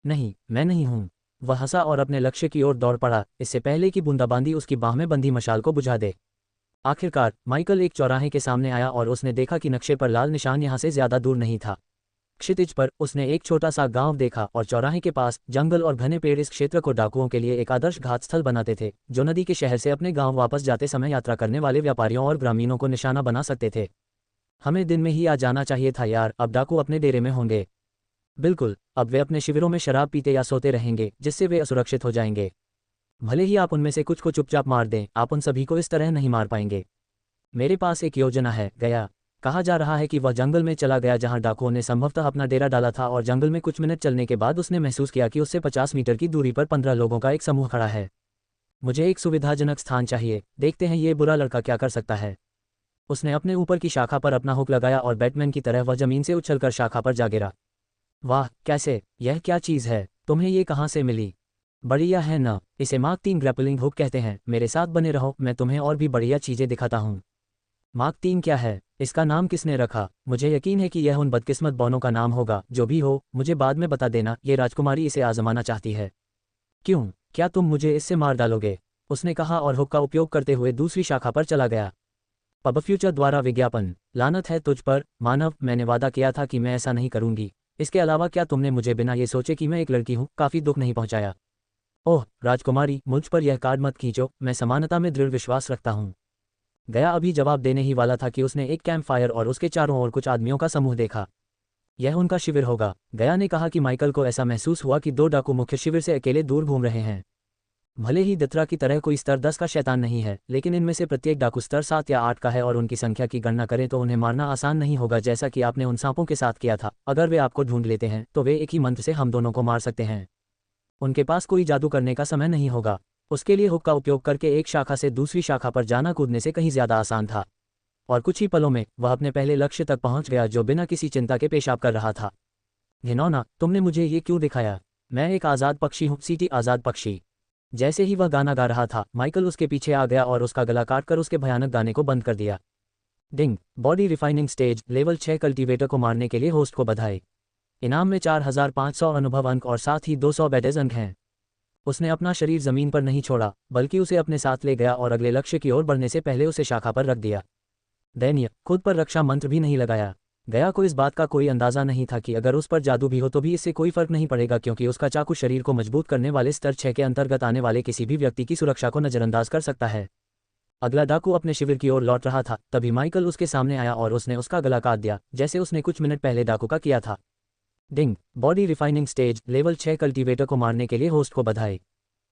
नहीं, मैं नहीं हूं। वह हंसा और अपने लक्ष्य की ओर दौड़ पड़ा, इससे पहले कि बूंदाबांदी उसकी बाह में बंधी मशाल को बुझा दे। आखिरकार माइकल एक चौराहे के सामने आया और उसने देखा कि नक्शे पर लाल निशान यहां से ज्यादा दूर नहीं था। क्षितिज पर उसने एक छोटा सा गांव देखा और चौराहे के पास जंगल और घने पेड़ इस क्षेत्र को डाकुओं के लिए एक आदर्श घात स्थल बनाते थे, जो नदी के शहर से अपने गांव वापस जाते समय यात्रा करने वाले व्यापारियों और ग्रामीणों को निशाना बना सकते थे। हमें दिन में ही आ जाना चाहिए था यार, अब डाकू अपने डेरे में होंगे। बिल्कुल, अब वे अपने शिविरों में शराब पीते या सोते रहेंगे, जिससे वे असुरक्षित हो जाएंगे। भले ही आप उनमें से कुछ को चुपचाप मार दें, आप उन सभी को इस तरह नहीं मार पाएंगे। मेरे पास एक योजना है, गया। कहा जा रहा है कि वह जंगल में चला गया जहां डाकुओं ने संभवतः अपना डेरा डाला था, और जंगल में कुछ मिनट चलने के बाद उसने महसूस किया कि उससे 50 मीटर की दूरी पर 15 लोगों का एक समूह खड़ा है। मुझे एक सुविधाजनक स्थान चाहिए, देखते हैं ये बुरा लड़का क्या कर सकता है। उसने अपने ऊपर की शाखा पर अपना हुक लगाया और बैटमैन की तरह वह जमीन से उछलकर शाखा पर जा गिरा। वाह, कैसे? यह क्या चीज़ है? तुम्हें ये कहाँ से मिली? बढ़िया है न? इसे मार्क 3 ग्रैपलिंग हुक कहते हैं। मेरे साथ बने रहो, मैं तुम्हें और भी बढ़िया चीज़ें दिखाता हूँ। मार्क 3 क्या है? इसका नाम किसने रखा? मुझे यकीन है कि यह उन बदकिस्मत बौनों का नाम होगा। जो भी हो, मुझे बाद में बता देना। ये राजकुमारी इसे आजमाना चाहती है। क्यों? क्या तुम मुझे इससे मार डालोगे? उसने कहा और हुक का उपयोग करते हुए दूसरी शाखा पर चला गया। पब फ्यूचर द्वारा विज्ञापन। लानत है तुझ पर, मानव। मैंने वादा किया था कि मैं ऐसा नहीं करूंगी। इसके अलावा क्या तुमने मुझे बिना ये सोचे कि मैं एक लड़की हूँ काफ़ी दुख नहीं पहुंचाया? ओह राजकुमारी, मुझ पर यह कार्ड मत खींचो। मैं समानता में दृढ़ विश्वास रखता हूँ। गया अभी जवाब देने ही वाला था कि उसने एक कैंप फायर और उसके चारों ओर कुछ आदमियों का समूह देखा। यह उनका शिविर होगा। गया ने कहा कि माइकल को ऐसा महसूस हुआ कि 2 डाकू मुख्य शिविर से अकेले दूर घूम रहे हैं। भले ही दत्रा की तरह कोई स्तर 10 का शैतान नहीं है, लेकिन इनमें से प्रत्येक डाकू स्तर 7 या 8 का है, और उनकी संख्या की गणना करें तो उन्हें मारना आसान नहीं होगा, जैसा कि आपने उन सांपों के साथ किया था। अगर वे आपको ढूंढ लेते हैं तो वे एक ही मंत्र से हम दोनों को मार सकते हैं। उनके पास कोई जादू करने का समय नहीं होगा। उसके लिए हुक का उपयोग करके एक शाखा से दूसरी शाखा पर जाना कूदने से कहीं ज्यादा आसान था। और कुछ ही पलों में वह अपने पहले लक्ष्य तक पहुंच गया, जो बिना किसी चिंता के पेशाब कर रहा था। घिनौना, तुमने मुझे ये क्यों दिखाया? मैं एक आज़ाद पक्षी हूँ, सीटी आज़ाद पक्षी। जैसे ही वह गाना गा रहा था, माइकल उसके पीछे आ गया और उसका गला काटकर उसके भयानक गाने को बंद कर दिया। डिंग। Body refining stage level 6 cultivator को मारने के लिए होस्ट को बधाई। इनाम में 4500 अनुभव अंक और साथ ही 200 बैटेज अंक हैं। उसने अपना शरीर जमीन पर नहीं छोड़ा, बल्कि उसे अपने साथ ले गया और अगले लक्ष्य की ओर बढ़ने से पहले उसे शाखा पर रख दिया। दैन्य, खुद पर रक्षा मंत्र भी नहीं लगाया। गया को इस बात का कोई अंदाजा नहीं था कि अगर उस पर जादू भी हो तो भी इससे कोई फर्क नहीं पड़ेगा, क्योंकि उसका चाकू शरीर को मजबूत करने वाले स्तर 6 के अंतर्गत आने वाले किसी भी व्यक्ति की सुरक्षा को नजरअंदाज कर सकता है। अगला डाकू अपने शिविर की ओर लौट रहा था, तभी माइकल उसके सामने आया और उसने उसका गला काट दिया, जैसे उसने कुछ मिनट पहले डाकू का किया था। डिंग, body refining stage level 6 cultivator को मारने के लिए होस्ट को बधाई।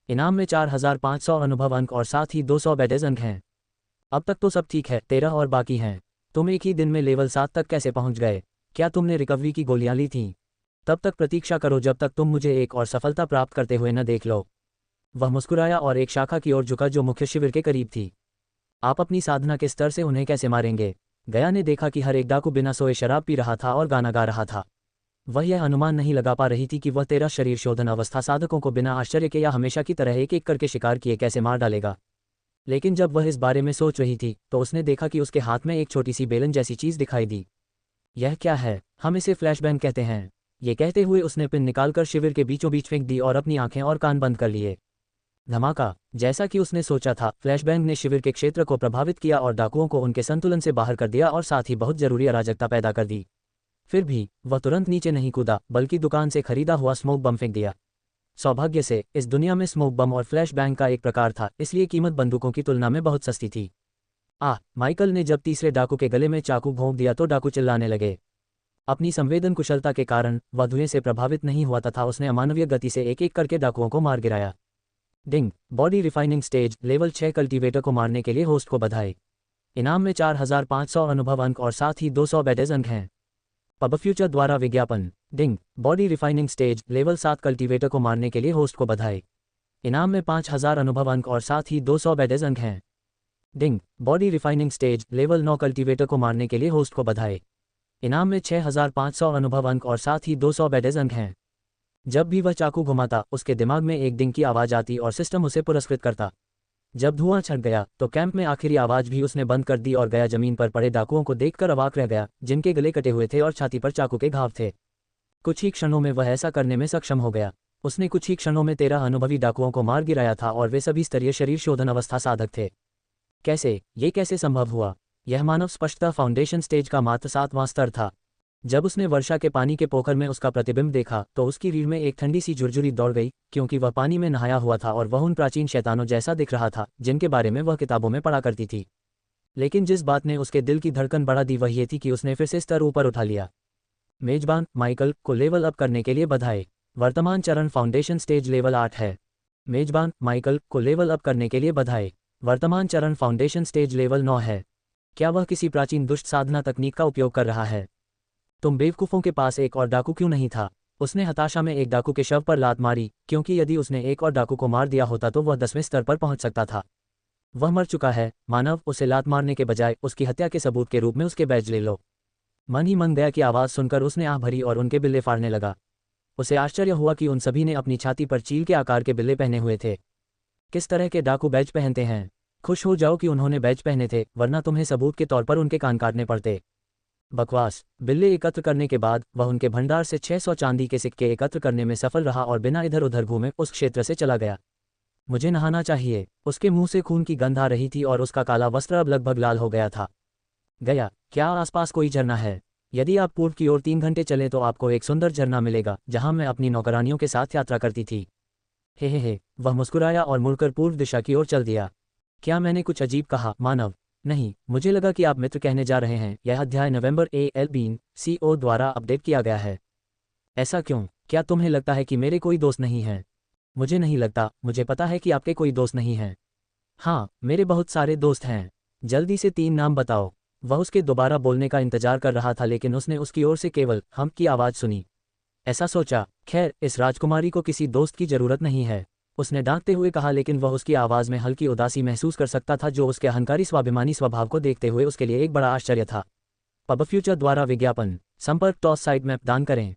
इनाम में 4500 अनुभव अंक और साथ ही 200 बैटेज अंक हैं। अब तक तो सब ठीक है, 13 और बाकी हैं। तुम एक ही दिन में लेवल 7 तक कैसे पहुंच गए? क्या तुमने रिकवरी की गोलियां ली थीं? तब तक प्रतीक्षा करो जब तक तुम मुझे एक और सफलता प्राप्त करते हुए न देख लो। वह मुस्कुराया और एक शाखा की ओर झुका जो मुख्य शिविर के करीब थी। आप अपनी साधना के स्तर से उन्हें कैसे मारेंगे? गया ने देखा कि हर एक डाकू बिना सोए शराब पी रहा था और गाना गा रहा था। वह यह अनुमान नहीं लगा पा रही थी कि वह 13 शरीर शोधन अवस्था साधकों को बिना आश्चर्य के या हमेशा की तरह एक एक करके शिकार किए कैसे मार डालेगा। लेकिन जब वह इस बारे में सोच रही थी तो उसने देखा कि उसके हाथ में एक छोटी सी बेलन जैसी चीज दिखाई दी। यह क्या है? हम इसे फ्लैशबैंग कहते हैं। ये कहते हुए उसने पिन निकालकर शिविर के बीचों बीच फेंक दी और अपनी आंखें और कान बंद कर लिए। धमाका! जैसा कि उसने सोचा था, फ्लैशबैंग ने शिविर के क्षेत्र को प्रभावित किया और डाकुओं को उनके संतुलन से बाहर कर दिया और साथ ही बहुत जरूरी अराजकता पैदा कर दी। फिर भी वह तुरंत नीचे नहीं कूदा, बल्कि दुकान से खरीदा हुआ स्मोक बम फेंक दिया। सौभाग्य से इस दुनिया में स्मोक बम और फ्लैश बैंग का एक प्रकार था, इसलिए कीमत बंदूकों की तुलना में बहुत सस्ती थी। माइकल ने जब तीसरे डाकू के गले में चाकू भोंक दिया तो डाकू चिल्लाने लगे। अपनी संवेदन कुशलता के कारण वह धुएं से प्रभावित नहीं हुआ तथा उसने अमानवीय गति से एक एक करके डाकुओं को मार गिराया। डिंग, body refining stage level 6 cultivator को मारने के लिए होस्ट को बधाई। इनाम में 4500 अनुभव अंक और साथ ही 200 बैटेज अंक हैं। पब फ्यूचर द्वारा विज्ञापन। डिंग, body refining stage level 7 cultivator को मारने के लिए होस्ट को बधाई। इनाम में 5000 अनुभव अंक और साथ ही 200 बैटेज अंक हैं। डिंग, body refining stage level 9 cultivator को मारने के लिए होस्ट को बधाई। इनाम में 6500 अनुभव अंक और साथ ही 200 बैटेज अंक हैं। जब भी वह चाकू घुमाता उसके दिमाग में एक डिंग की आवाज़ आती और सिस्टम उसे पुरस्कृत करता। जब धुआं छट गया तो कैंप में आखिरी आवाज़ भी उसने बंद कर दी और गया जमीन पर पड़े डाकुओं को देखकर अवाक रह गया, जिनके गले कटे हुए थे और छाती पर चाकू के घाव थे। कुछ ही क्षणों में वह ऐसा करने में सक्षम हो गया। उसने कुछ ही क्षणों में 13 अनुभवी डाकुओं को मार गिराया था और वे सभी स्तरीय शरीर शोधन अवस्था साधक थे। ये कैसे संभव हुआ? यह मानव स्पष्टता फाउंडेशन स्टेज का मात्र 7वां स्तर था। जब उसने वर्षा के पानी के पोखर में उसका प्रतिबिंब देखा तो उसकी रीढ़ में एक ठंडी सी झुरझुरी दौड़ गई, क्योंकि वह पानी में नहाया हुआ था और वह उन प्राचीन शैतानों जैसा दिख रहा था जिनके बारे में वह किताबों में पढ़ा करती थी। लेकिन जिस बात ने उसके दिल की धड़कन बढ़ा दी वह ये थी कि उसने फिर से स्तर ऊपर उठा लिया। मेजबान माइकल को लेवल अप करने के लिए बधाई। वर्तमान चरण फाउंडेशन स्टेज लेवल 8 है। मेजबान माइकल को लेवल अप करने के लिए बधाई। वर्तमान चरण फाउंडेशन स्टेज लेवल 9 है। क्या वह किसी प्राचीन दुष्ट साधना तकनीक का उपयोग कर रहा है? तुम बेवकूफ़ों के पास एक और डाकू क्यों नहीं था? उसने हताशा में एक डाकू के शव पर लात मारी, क्योंकि यदि उसने एक और डाकू को मार दिया होता तो वह 10वें स्तर पर पहुंच सकता था। वह मर चुका है। मानव, उसे लात मारने के बजाय उसकी हत्या के सबूत के रूप में उसके बैज ले लो। मन ही मन गया की आवाज़ सुनकर उसने आह भरी और उनके बिल्ले फाड़ने लगा। उसे आश्चर्य हुआ कि उन सभी ने अपनी छाती पर चील के आकार के बिल्ले पहने हुए थे। किस तरह के डाकू बैज पहनते हैं? खुश हो जाओ कि उन्होंने बैज पहने थे, वरना तुम्हें सबूत के तौर पर उनके कान काटने पड़ते। बकवास। बिल्ले एकत्र करने के बाद वह उनके भंडार से 600 चांदी के सिक्के एकत्र करने में सफल रहा और बिना इधर उधर घूमे उस क्षेत्र से चला गया। मुझे नहाना चाहिए। उसके मुंह से खून की गंध आ रही थी और उसका काला वस्त्र अब लगभग लाल हो गया था। गया, क्या आसपास कोई झरना है? यदि आप पूर्व की ओर 3 घंटे चलें तो आपको एक सुंदर झरना मिलेगा जहां मैं अपनी नौकरानियों के साथ यात्रा करती थी। हे, वह मुस्कुराया और मुड़कर पूर्व दिशा की ओर चल दिया। क्या मैंने कुछ अजीब कहा, मानव? नहीं, मुझे लगा कि आप मित्र कहने जा रहे हैं। यह अध्याय नवंबर एल बीन CO द्वारा अपडेट किया गया है। ऐसा क्यों? क्या तुम्हें लगता है कि मेरे कोई दोस्त नहीं हैं? मुझे नहीं लगता। मुझे पता है कि आपके कोई दोस्त नहीं हैं। हाँ, मेरे बहुत सारे दोस्त हैं। जल्दी से 3 नाम बताओ। वह उसके दोबारा बोलने का इंतजार कर रहा था, लेकिन उसने उसकी ओर से केवल हम की आवाज़ सुनी। ऐसा सोचा, खैर, इस राजकुमारी को किसी दोस्त की जरूरत नहीं है, उसने डांटते हुए कहा, लेकिन वह उसकी आवाज़ में हल्की उदासी महसूस कर सकता था जो उसके अहंकारी स्वाभिमानी स्वभाव को देखते हुए उसके लिए एक बड़ा आश्चर्य था। पब फ्यूचर द्वारा विज्ञापन। संपर्क टॉस साइट मैप दान करें।